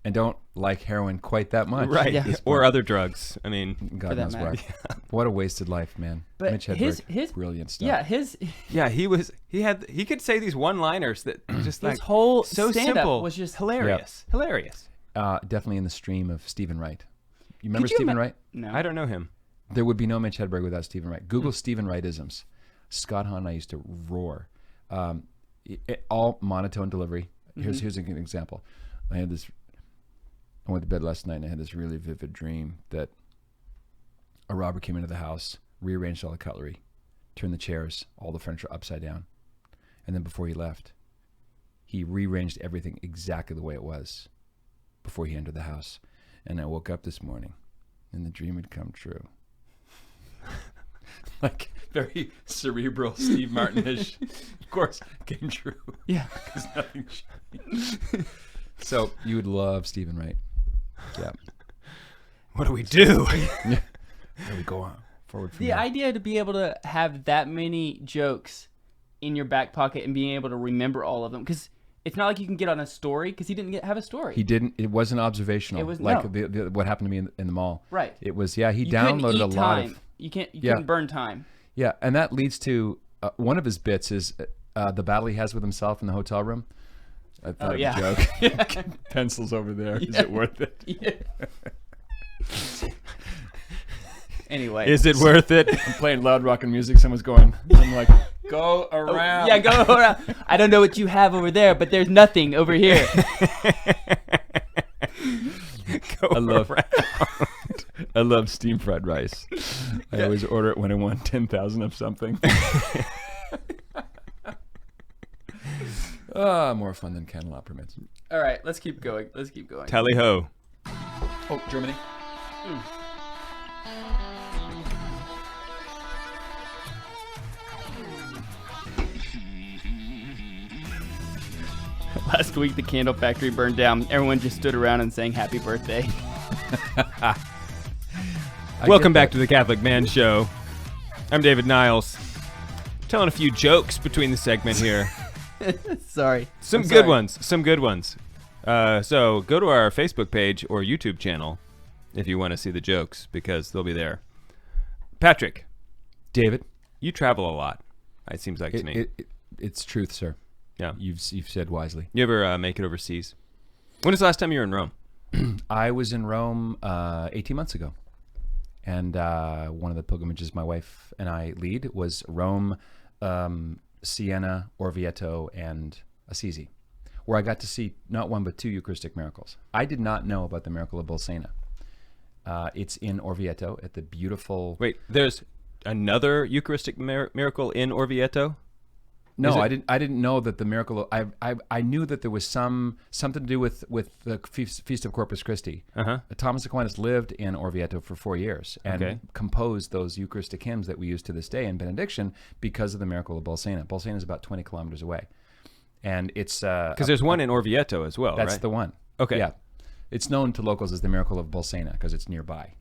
and don't like heroin quite that much. right, Yeah. or other drugs. I mean, God For that knows why. matter. What a wasted life, man. But Mitch Hedberg, his brilliant stuff. Yeah, his yeah, he could say these one-liners that just like whole so stand-up simple was just hilarious, hilarious. Definitely in the stream of Stephen Wright. You remember Could you Stephen Wright? No. I don't know him. There would be no Mitch Hedberg without Stephen Wright. Google Stephen Wright-isms. Scott Hahn and I used to roar. All monotone delivery. Here's an example. I went to bed last night and I had this really vivid dream that a robber came into the house, rearranged all the cutlery, turned the chairs, all the furniture upside down. And then before he left, he rearranged everything exactly the way it was before he entered the house. And I woke up this morning and the dream had come true. Like very cerebral Steve Martin-ish. Of course, came true. Yeah. Because nothing changed. So you would love Stephen Wright. Yeah. What do we do? There we go on. Forward from The there. idea to be able to have that many jokes in your back pocket and being able to remember all of them, because it's not like you can get on a story, because he didn't have a story. He didn't. It wasn't observational. It was- like no. the what happened to me in the mall. Right. It was. Yeah. He You couldn't downloaded eat a lot time. of. You Yeah. couldn't burn time. Yeah, and that leads to one of his bits is the battle he has with himself in the hotel room. I thought Oh, yeah. a joke. Pencils over there. Is it worth it? Yeah. Anyway. Is it worth it? I'm playing loud rockin' music. Someone's going. I'm like, go around. Yeah, go around. I don't know what you have over there, but there's nothing over here. I love steam fried rice. I always order it when I want 10,000 of something. More fun than cantaloupe permits. All right, let's keep going. Tally ho. Oh, Germany. Last week, the candle factory burned down. Everyone just stood around and sang happy birthday. Welcome back to the Catholic Man Show. I'm David Niles. Telling a few jokes between the segment here. Sorry. Some I'm good sorry. ones. Some good ones. So go to our Facebook page or YouTube channel if you want to see the jokes, because they'll be there. Patrick, David. you travel a lot. It seems like to me. It's truth, sir. Yeah. You've said wisely. You ever make it overseas? When was the last time you were in Rome? I was in Rome 18 months ago. And one of the pilgrimages my wife and I lead was Rome, Siena, Orvieto, and Assisi, where I got to see not one but two Eucharistic miracles. I did not know about the miracle of Bolsena. It's in Orvieto at the beautiful... Wait, there's another Eucharistic miracle in Orvieto? No, I didn't know that the miracle. I knew that there was something to do with the Feast of Corpus Christi. Thomas Aquinas lived in Orvieto for 4 years and composed those Eucharistic hymns that we use to this day in benediction because of the miracle of Bolsena. Bolsena is about 20 kilometers away, and it's because there's one in Orvieto as well. That's right? the one. Okay. Yeah, it's known to locals as the miracle of Bolsena because it's nearby.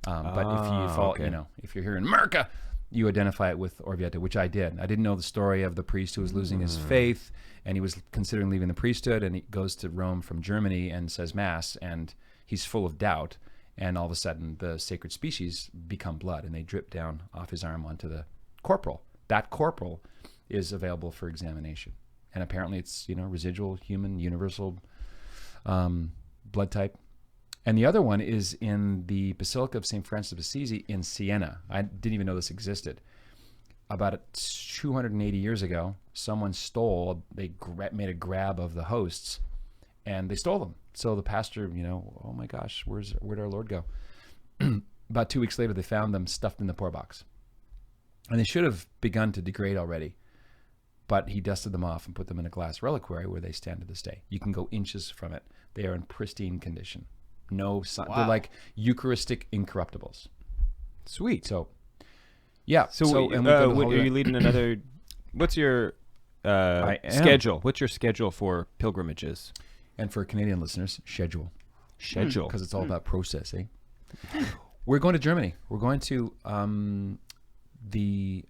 But if you fall, if you're here in America, you identify it with Orvieto, which I did. I didn't know the story of the priest who was losing his faith, and he was considering leaving the priesthood, and he goes to Rome from Germany and says Mass, and he's full of doubt, and all of a sudden the sacred species become blood, and they drip down off his arm onto the corporal. That corporal is available for examination, and apparently it's residual human universal blood type. And the other one is in the Basilica of St. Francis of Assisi in Siena. I didn't even know this existed. About 280 years ago, someone made a grab of the hosts, and they stole them. So the pastor, oh my gosh, where'd our Lord go? About 2 weeks later, they found them stuffed in the poor box. And they should have begun to degrade already. But he dusted them off and put them in a glass reliquary where they stand to this day. You can go inches from it. They are in pristine condition. No sign. They're like Eucharistic incorruptibles. Sweet. So, yeah. So are you leading another? What's your schedule? What's your schedule for pilgrimages? And for Canadian listeners, schedule. Because it's all about process, eh? We're going to Germany. We're going to the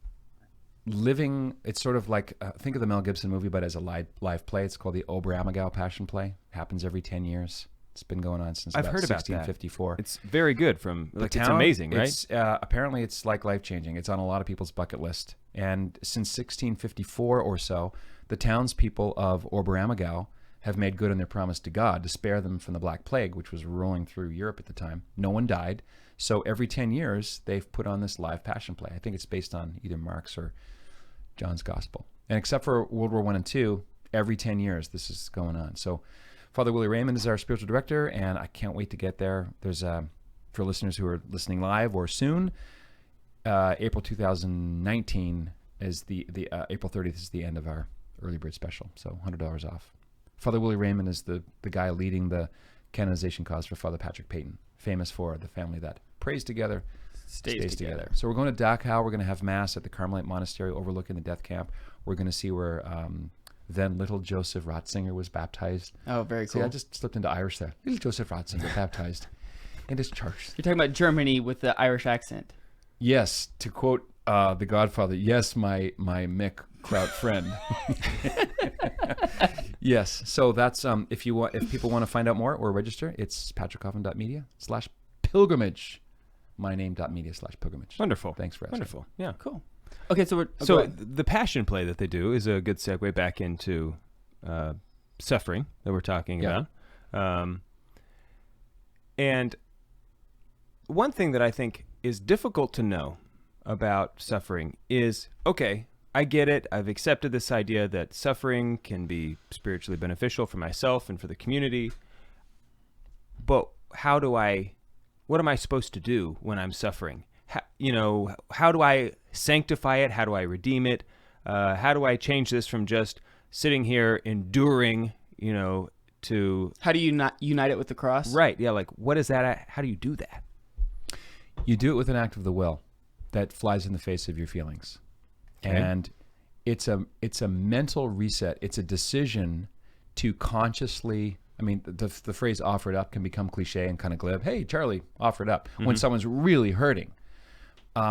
living. It's sort of like think of the Mel Gibson movie, but as a live play. It's called the Oberammergau Passion Play. Happens every 10 years. It's been going on since I've about heard about 1654. It's very good. It's amazing, right? Apparently, it's like life-changing. It's on a lot of people's bucket list. And since 1654 or so, the townspeople of Oberammergau have made good on their promise to God to spare them from the Black Plague, which was rolling through Europe at the time. No one died. So every 10 years, they've put on this live Passion Play. I think it's based on either Mark's or John's Gospel. And except for World War I and II, every 10 years, this is going on. So Father Willie Raymond is our spiritual director, and I can't wait to get there. There's for listeners who are listening live or soon, April 2019 is the April 30th is the end of our early bird special, so $100 off. Father Willie Raymond is the guy leading the canonization cause for Father Patrick Peyton, famous for the family that prays together, stays together. So we're going to Dachau. We're going to have Mass at the Carmelite Monastery overlooking the death camp. We're going to see where then little Joseph Ratzinger was baptized. Oh, very cool. See, I just slipped into Irish there. Little Joseph Ratzinger baptized in his church. You're talking about Germany with the Irish accent. Yes, to quote The Godfather, yes, my Mick Kraut friend. Yes, so that's if people want to find out more or register, it's patrickcoffin.media/pilgrimage. myname.media/pilgrimage. Wonderful. Thanks for asking. Wonderful. Yeah. Cool. Okay, so the Passion Play that they do is a good segue back into suffering that we're talking about. And one thing that I think is difficult to know about suffering is, okay, I get it. I've accepted this idea that suffering can be spiritually beneficial for myself and for the community. But what am I supposed to do when I'm suffering? How do I sanctify it? How do I redeem it? How do I change this from just sitting here enduring, to... How do you not unite it with the cross? Right. Yeah. Like, what is that? How do you do that? You do it with an act of the will that flies in the face of your feelings. Okay. And it's a mental reset. It's a decision to consciously... I mean, the phrase offer it up can become cliche and kind of glib. Hey, Charlie, offer it up. Mm-hmm. When someone's really hurting.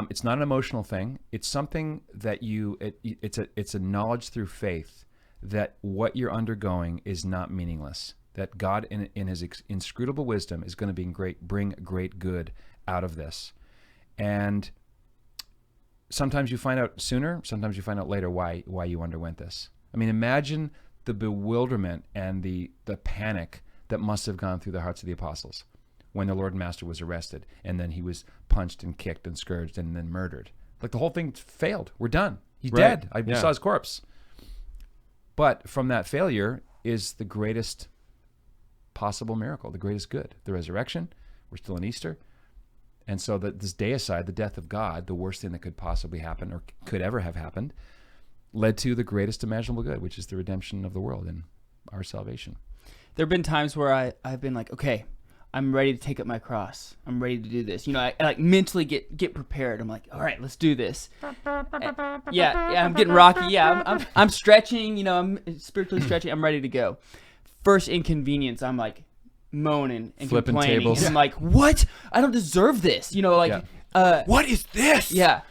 It's not an emotional thing. It's something that it's a knowledge through faith that what you're undergoing is not meaningless. That God, in His inscrutable wisdom, is going to bring great good out of this. And sometimes you find out sooner, sometimes you find out later why you underwent this. I mean, imagine the bewilderment and the panic that must have gone through the hearts of the apostles when the Lord and Master was arrested, and then he was punched and kicked and scourged and then murdered. Like, the whole thing failed. We're done. He's dead. I saw his corpse. But from that failure is the greatest possible miracle, the greatest good, the resurrection. We're still in Easter. And so this deicide, the death of God, the worst thing that could possibly happen or could ever have happened, led to the greatest imaginable good, which is the redemption of the world and our salvation. There have been times where I've been like, okay, I'm ready to take up my cross. I'm ready to do this. I like mentally get prepared. I'm like, all right, let's do this. Yeah, I'm getting rocky. Yeah, I'm stretching. I'm spiritually stretching. I'm ready to go. First inconvenience, I'm like moaning and Flipping complaining. tables. And I'm like, what? I don't deserve this. What is this? Yeah.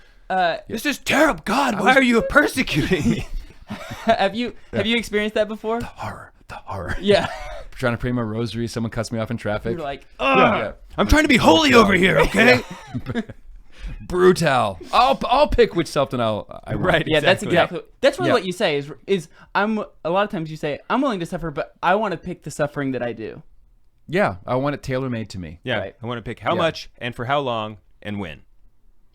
This is terrible. God, why are you persecuting me? Have you experienced that before? The horror. Yeah. Trying to pray my rosary, someone cuts me off in traffic. You're like, Yeah. I'm trying to be holy over here, okay? Brutal. I'll pick which self-denial I want. Right. yeah, that's Exactly. exactly. That's really Yeah. what you say is I'm a lot of times you say I'm willing to suffer, but I want to pick the suffering that I do. Yeah, I want it tailor-made to me. Yeah. Right. I want to pick how Yeah. much and for how long and when.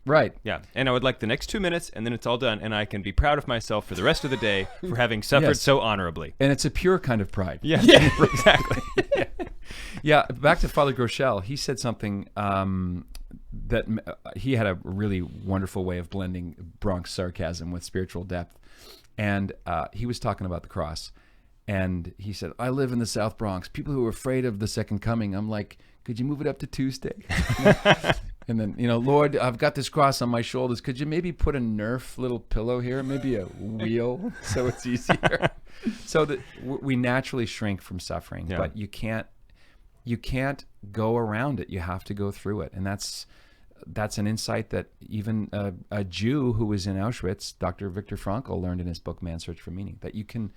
Right. Yeah. And I would like the next 2 minutes, and then it's all done, and I can be proud of myself for the rest of the day for having suffered Yes. so honorably. And it's a pure kind of pride. Yeah. Exactly. Yeah, back to Father Groeschel. He said something that he had a really wonderful way of blending Bronx sarcasm with spiritual depth. And he was talking about the cross. And he said, I live in the South Bronx. People who are afraid of the second coming. I'm like, could you move it up to Tuesday? And then, Lord, I've got this cross on my shoulders. Could you maybe put a Nerf little pillow here? Maybe a wheel so it's easier. So that we naturally shrink from suffering, Yeah. but you can't go around it. You have to go through it. And that's an insight that even a Jew who was in Auschwitz, Dr. Viktor Frankl, learned in his book, Man's Search for Meaning, that you can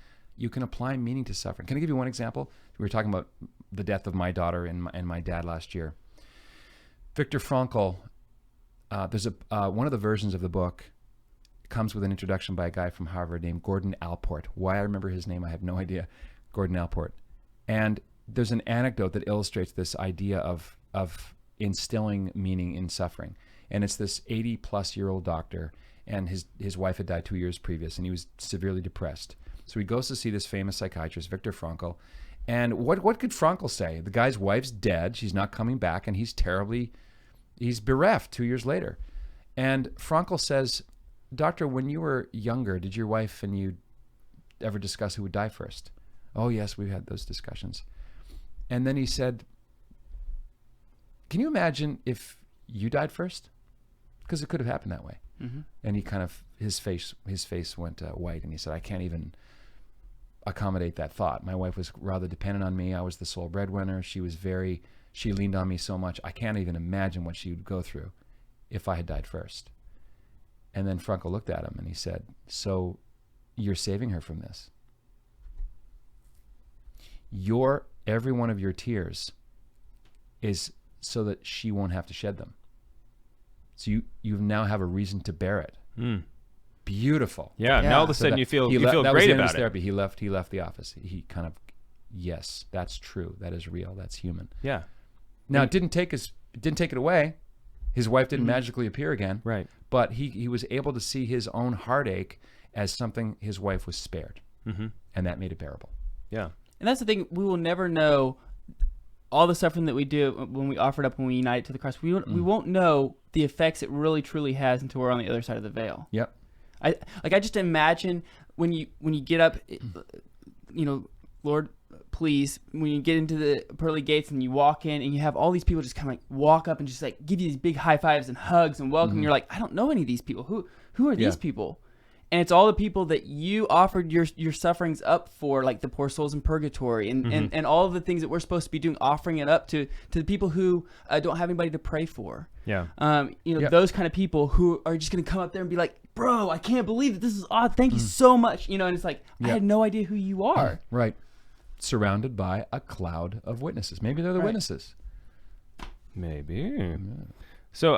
apply meaning to suffering. Can I give you one example? We were talking about the death of my daughter and my dad last year. Viktor Frankl, there's one of the versions of the book comes with an introduction by a guy from Harvard named Gordon Allport. Why I remember his name, I have no idea. Gordon Allport. And there's an anecdote that illustrates this idea of instilling meaning in suffering. And it's this 80-plus-year-old doctor, and his wife had died 2 years previous, and he was severely depressed. So he goes to see this famous psychiatrist, Viktor Frankl. And what could Frankl say? The guy's wife's dead. She's not coming back, and he's bereft 2 years later. And Frankl says, Doctor, when you were younger, did your wife and you ever discuss who would die first? Oh, yes, we've had those discussions. And then he said, can you imagine if you died first? Because it could have happened that way. Mm-hmm. And he kind of, his face went white, and he said, I can't even accommodate that thought. My wife was rather dependent on me. I was the sole breadwinner. She leaned on me so much. I can't even imagine what she would go through if I had died first. And then Frankl looked at him and he said, so you're saving her from this. Every one of your tears is so that she won't have to shed them. So you now have a reason to bear it. Mm. Beautiful. Yeah. Now all of a sudden you feel great about it. Therapy. He left the office. He kind of, yes, that's true. That is real. That's human. Yeah. Now it didn't take it away. His wife didn't magically appear again. Right. But he was able to see his own heartache as something his wife was spared. Mm-hmm. And that made it bearable. Yeah. And that's the thing, we will never know all the suffering that we do when we offer it up, when we unite it to the cross. We won't know the effects it really truly has until we're on the other side of the veil. Yep. I just imagine when you get up, Lord, please, when you get into the pearly gates and you walk in and you have all these people just kind of like walk up and just like give you these big high fives and hugs and welcome. Mm-hmm. You're like, I don't know any of these people. Who are these people? And it's all the people that you offered your sufferings up for, like the poor souls in purgatory and all of the things that we're supposed to be doing, offering it up to the people who don't have anybody to pray for. Yeah. Those kind of people who are just going to come up there and be like, bro, I can't believe that this is odd. Thank you so much. And it's like, I had no idea who you are. Right. Surrounded by a cloud of witnesses. Maybe they're the witnesses. Maybe. Yeah. So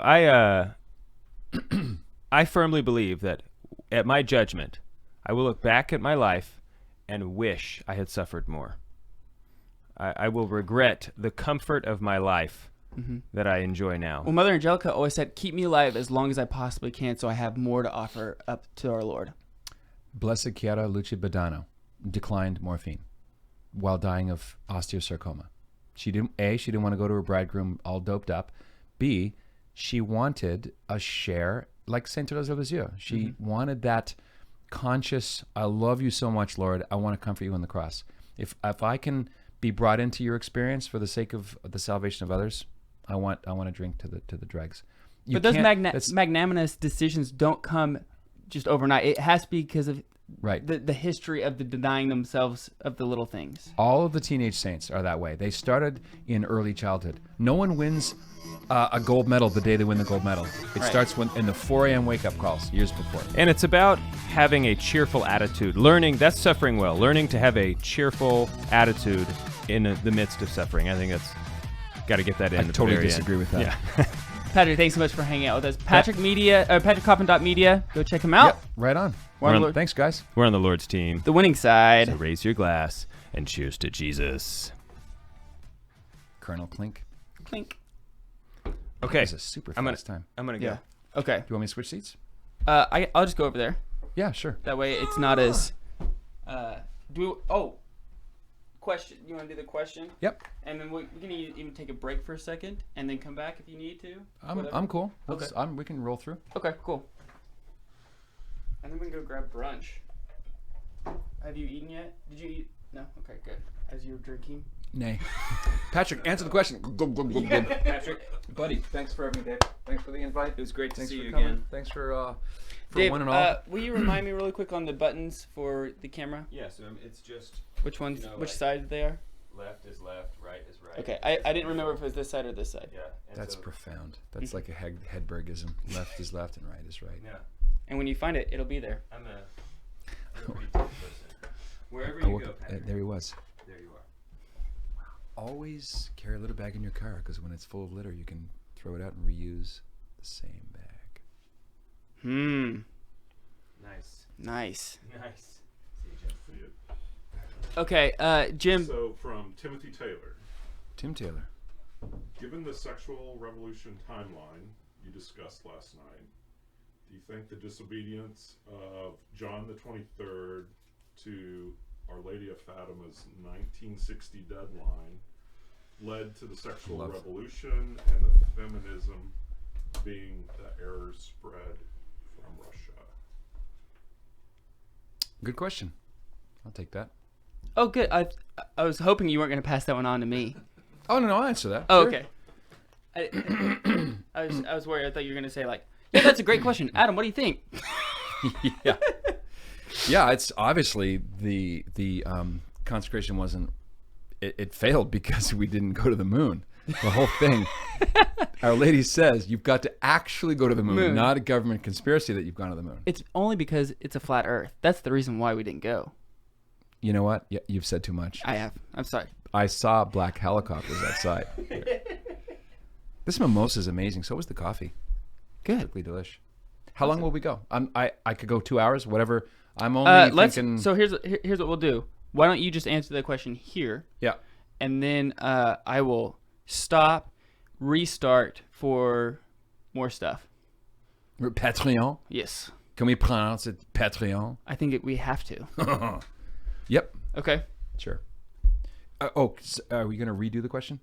I firmly believe that at my judgment, I will look back at my life and wish I had suffered more. I will regret the comfort of my life that I enjoy now. Well, Mother Angelica always said, keep me alive as long as I possibly can so I have more to offer up to our Lord. Blessed Chiara Luce Badano declined morphine while dying of osteosarcoma. She didn't want to go to her bridegroom all doped up. B, she wanted a share like Saint Therese of Lisieux. She wanted that conscious, I love you so much, Lord, I want to comfort you on the cross. If I can be brought into your experience for the sake of the salvation of others, I want to drink to the dregs. You But those can't- that's- magnanimous decisions don't come just overnight. It has to be because of right. the history of the denying themselves of the little things. All of the teenage saints are that way. They started in early childhood. No one wins a gold medal the day they win the gold medal. It Right. starts in the 4 a.m. wake-up calls years before. And it's about having a cheerful attitude. Learning, that's suffering well. Learning to have a cheerful attitude in the midst of suffering. I think that's got to get that in. I at the totally very disagree end. with that. Yeah. Patrick, thanks so much for hanging out with us. patrickcoffin.media. Go check him out. Yep, right on. We're on Thanks, guys. We're on the Lord's team. the winning side. So raise your glass and cheers to Jesus. Colonel Clink. Clink. Okay. That was a super I'm gonna- fast time. I'm going to Yeah. go. Okay. Do you want me to switch seats? I'll just go over there. Yeah, sure. That way it's not as. Question. You want to do the question? Yep. And then we can even take a break for a second and then come back if you need to. Whatever. I'm cool. Okay. We can roll through. Okay, cool. And then we can go grab brunch. Have you eaten yet? Did you eat? No? Okay, good. As you were drinking? Nay. Patrick, answer the question. Patrick. Buddy, thanks for having me, Dave. Thanks for the invite. It was great to Thanks see for you coming. again. Thanks for Dave, one and all. will you remind me really quick on the buttons for the camera? Yeah, so it's just Which ones, You know, which like- side they are? left is left, right is right. Okay, I didn't remember if it was this side or this side. Yeah. And That's so, profound. That's like a Hedbergism. Left is left and right is right. Yeah. And when you find it, it'll be there. I'm a pretty tough person. Wherever I you woke go, up- Patrick. there he was. There you are. Always carry a litter bag in your car because when it's full of litter, you can throw it out and reuse the same bag. Nice. Nice. Nice. See you, Jeff. See it. Okay, Jim. So from Timothy Taylor, Tim Taylor. given the sexual revolution timeline you discussed last night, do you think the disobedience of John the 23rd to Our Lady of Fatima's 1960 deadline led to the sexual Love. revolution and the feminism being the errors spread from Russia? Good question. I'll take that. Oh, good. I was hoping you weren't going to pass that one on to me. Oh no, I'll answer that. Oh, Sure. okay. I was worried. I thought you were going to say like, yeah, that's a great question, Adam. What do you think? Yeah. Yeah, it's obviously the consecration wasn't. It failed because we didn't go to the moon. The whole thing. Our Lady says you've got to actually go to the moon, not a government conspiracy that you've gone to the moon. It's only because it's a flat Earth. That's the reason why we didn't go. You know what? Yeah, you've said too much. I have. I'm sorry. I saw black helicopters outside. This mimosa is amazing. So was the coffee. Good. Perfectly delish. How long will we go? I could go 2 hours, whatever. I'm only thinking. So here's what we'll do. Why don't you just answer the question here, yeah. and then I will stop, restart for more stuff. Patreon. Yes. Can we pronounce it Patreon? I think we have to. Yep. Okay. Sure. Are we going to redo the question?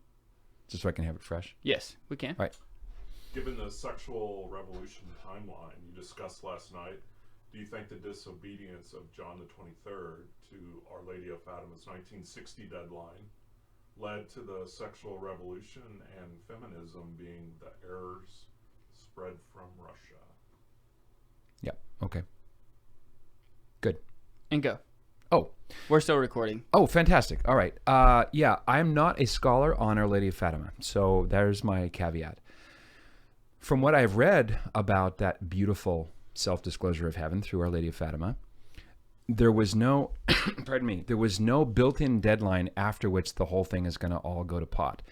Just so I can have it fresh. Yes, we can. Right. Given the sexual revolution timeline you discussed last night, do you think the disobedience of John the 23rd to Our Lady of Fatima's 1960 deadline led to the sexual revolution and feminism being the errors spread from Russia? Yep. Okay. Good. And go. Oh. We're still recording. Oh, fantastic. All right. Yeah, I'm not a scholar on Our Lady of Fatima, so there's my caveat. From what I've read about that beautiful self-disclosure of heaven through Our Lady of Fatima, there was no, pardon me, there was no built-in deadline after which the whole thing is going to all go to pot.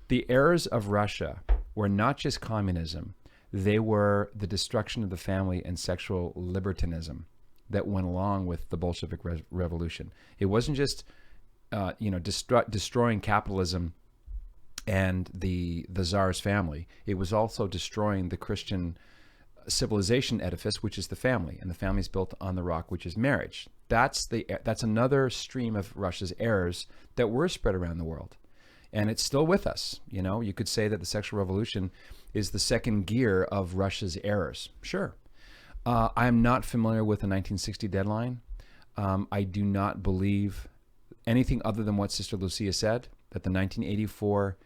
The errors of Russia were not just communism; they were the destruction of the family and sexual libertinism that went along with the Bolshevik revolution. It wasn't just, destroying capitalism and the Tsar's family. It was also destroying the Christian civilization edifice, which is the family, and the family is built on the rock, which is marriage. That's another stream of Russia's errors that were spread around the world, and it's still with us. You know, you could say that the sexual revolution is the second gear of Russia's errors. Sure. I'm not familiar with the 1960 deadline. I do not believe anything other than what Sister Lucia said, that the 1984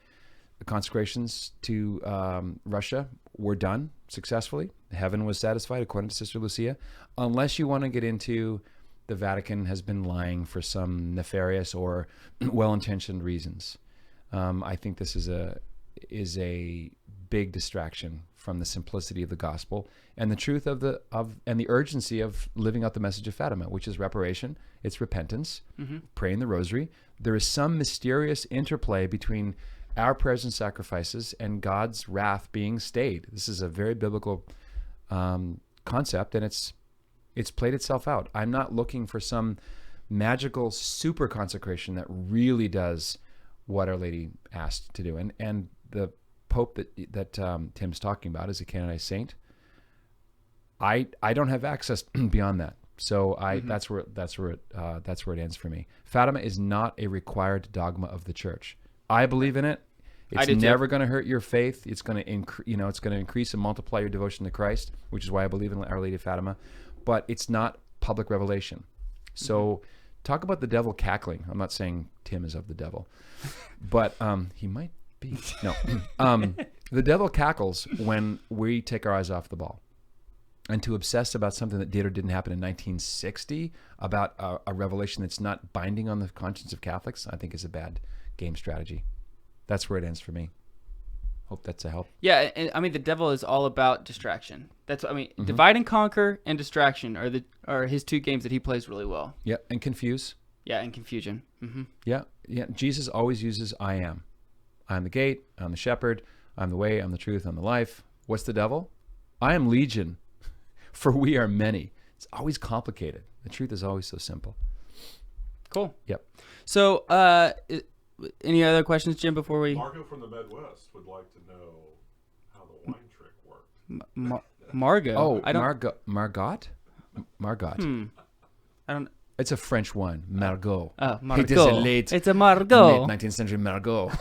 consecrations to Russia were done successfully. Heaven was satisfied, according to Sister Lucia, unless you want to get into the Vatican has been lying for some nefarious or well-intentioned reasons. I think this is a big distraction from the simplicity of the gospel and the truth of the urgency of living out the message of Fatima, which is reparation, it's repentance, praying the rosary. There is some mysterious interplay between our prayers and sacrifices and God's wrath being stayed. This is a very biblical concept, and it's played itself out. I'm not looking for some magical super consecration that really does what Our Lady asked to do. And the Pope that Tim's talking about is a canonized saint. I don't have access beyond that, so that's where it ends for me. Fatima is not a required dogma of the Church. I believe in it. It's never going to hurt your faith. It's going to it's going to increase and multiply your devotion to Christ, which is why I believe in Our Lady of Fatima. But it's not public revelation. So talk about the devil cackling. I'm not saying Tim is of the devil, but he might be. No. The devil cackles when we take our eyes off the ball. And to obsess about something that did or didn't happen in 1960, about a revelation that's not binding on the conscience of Catholics, I think is a bad game strategy. That's where it ends for me. Hope that's a help. Yeah, and I mean the devil is all about distraction. Divide and conquer and distraction are his two games that he plays really well. Yeah, and confuse. Yeah, and confusion. Mm-hmm. Yeah. Jesus always uses I am. I'm the gate. I'm the shepherd. I'm the way. I'm the truth. I'm the life. What's the devil? I am legion, for we are many. It's always complicated. The truth is always so simple. Cool. Yep. So, any other questions, Jim, before we... Margot from the Midwest would like to know how the wine trick worked. Margot? Oh, I don't... Margot? I don't... It's a French wine, Margot. Margot. It is a late... It's a Margot. Late 19th century Margot.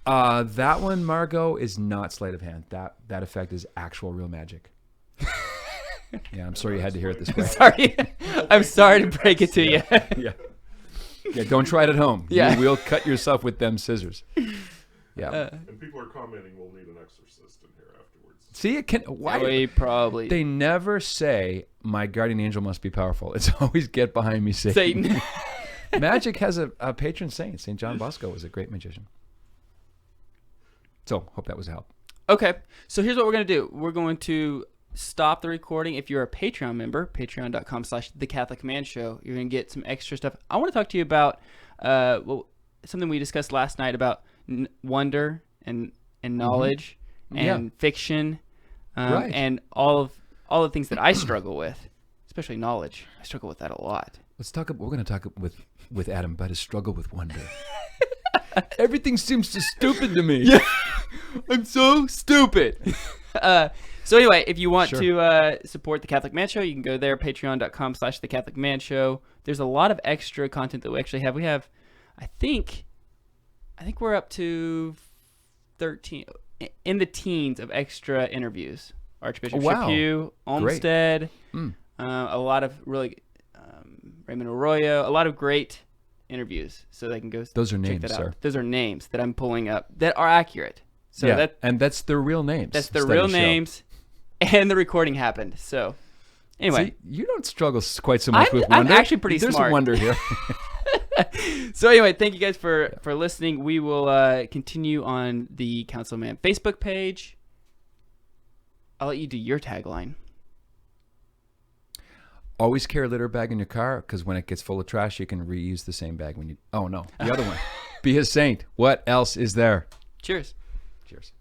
That one, Margot, is not sleight of hand. That effect is actual real magic. Yeah, I'm sorry you had to hear it this way. Sorry. I'm sorry to break it to you. Yeah, don't try it at home. Yeah. You will cut yourself with them scissors. Yeah. And people are commenting we'll need an exorcist in here afterwards. See, it can... Why? We probably... They never say, my guardian angel must be powerful. It's always, get behind me, Satan. Magic has a patron saint. St. John Bosco was a great magician. So, hope that was a help. Okay, so here's what we're going to do. We're going to stop the recording. If you're a Patreon member, patreon.com/thecatholicmanshow, you're going to get some extra stuff. I want to talk to you about something we discussed last night about wonder and knowledge and fiction, Right. and all the things that I struggle with, especially knowledge. I struggle with that a lot. We're going to talk with Adam about his struggle with wonder. Everything seems so stupid to me. Yeah. I'm so stupid. So anyway, if you want to support The Catholic Man Show, you can go there, patreon.com/The Catholic Man Show. There's a lot of extra content that we actually have. We have, I think we're up to 13, in the teens of extra interviews. Archbishop Chaput, Olmsted, a lot of really, Raymond Arroyo, a lot of great interviews. So they can go Those are check names, that out. sir. Those are names that I'm pulling up that are accurate. So and that's their real names. That's their real names, and the recording happened. So, anyway. See, you don't struggle quite so much with I'm wonder. actually pretty There's smart. a wonder here. So anyway, thank you guys for listening. We will continue on the Council Man Facebook page. I'll let you do your tagline. Always carry a litter bag in your car, because when it gets full of trash, you can reuse the same bag when you... Oh, no. The other one. Be a saint. What else is there? Cheers. Cheers.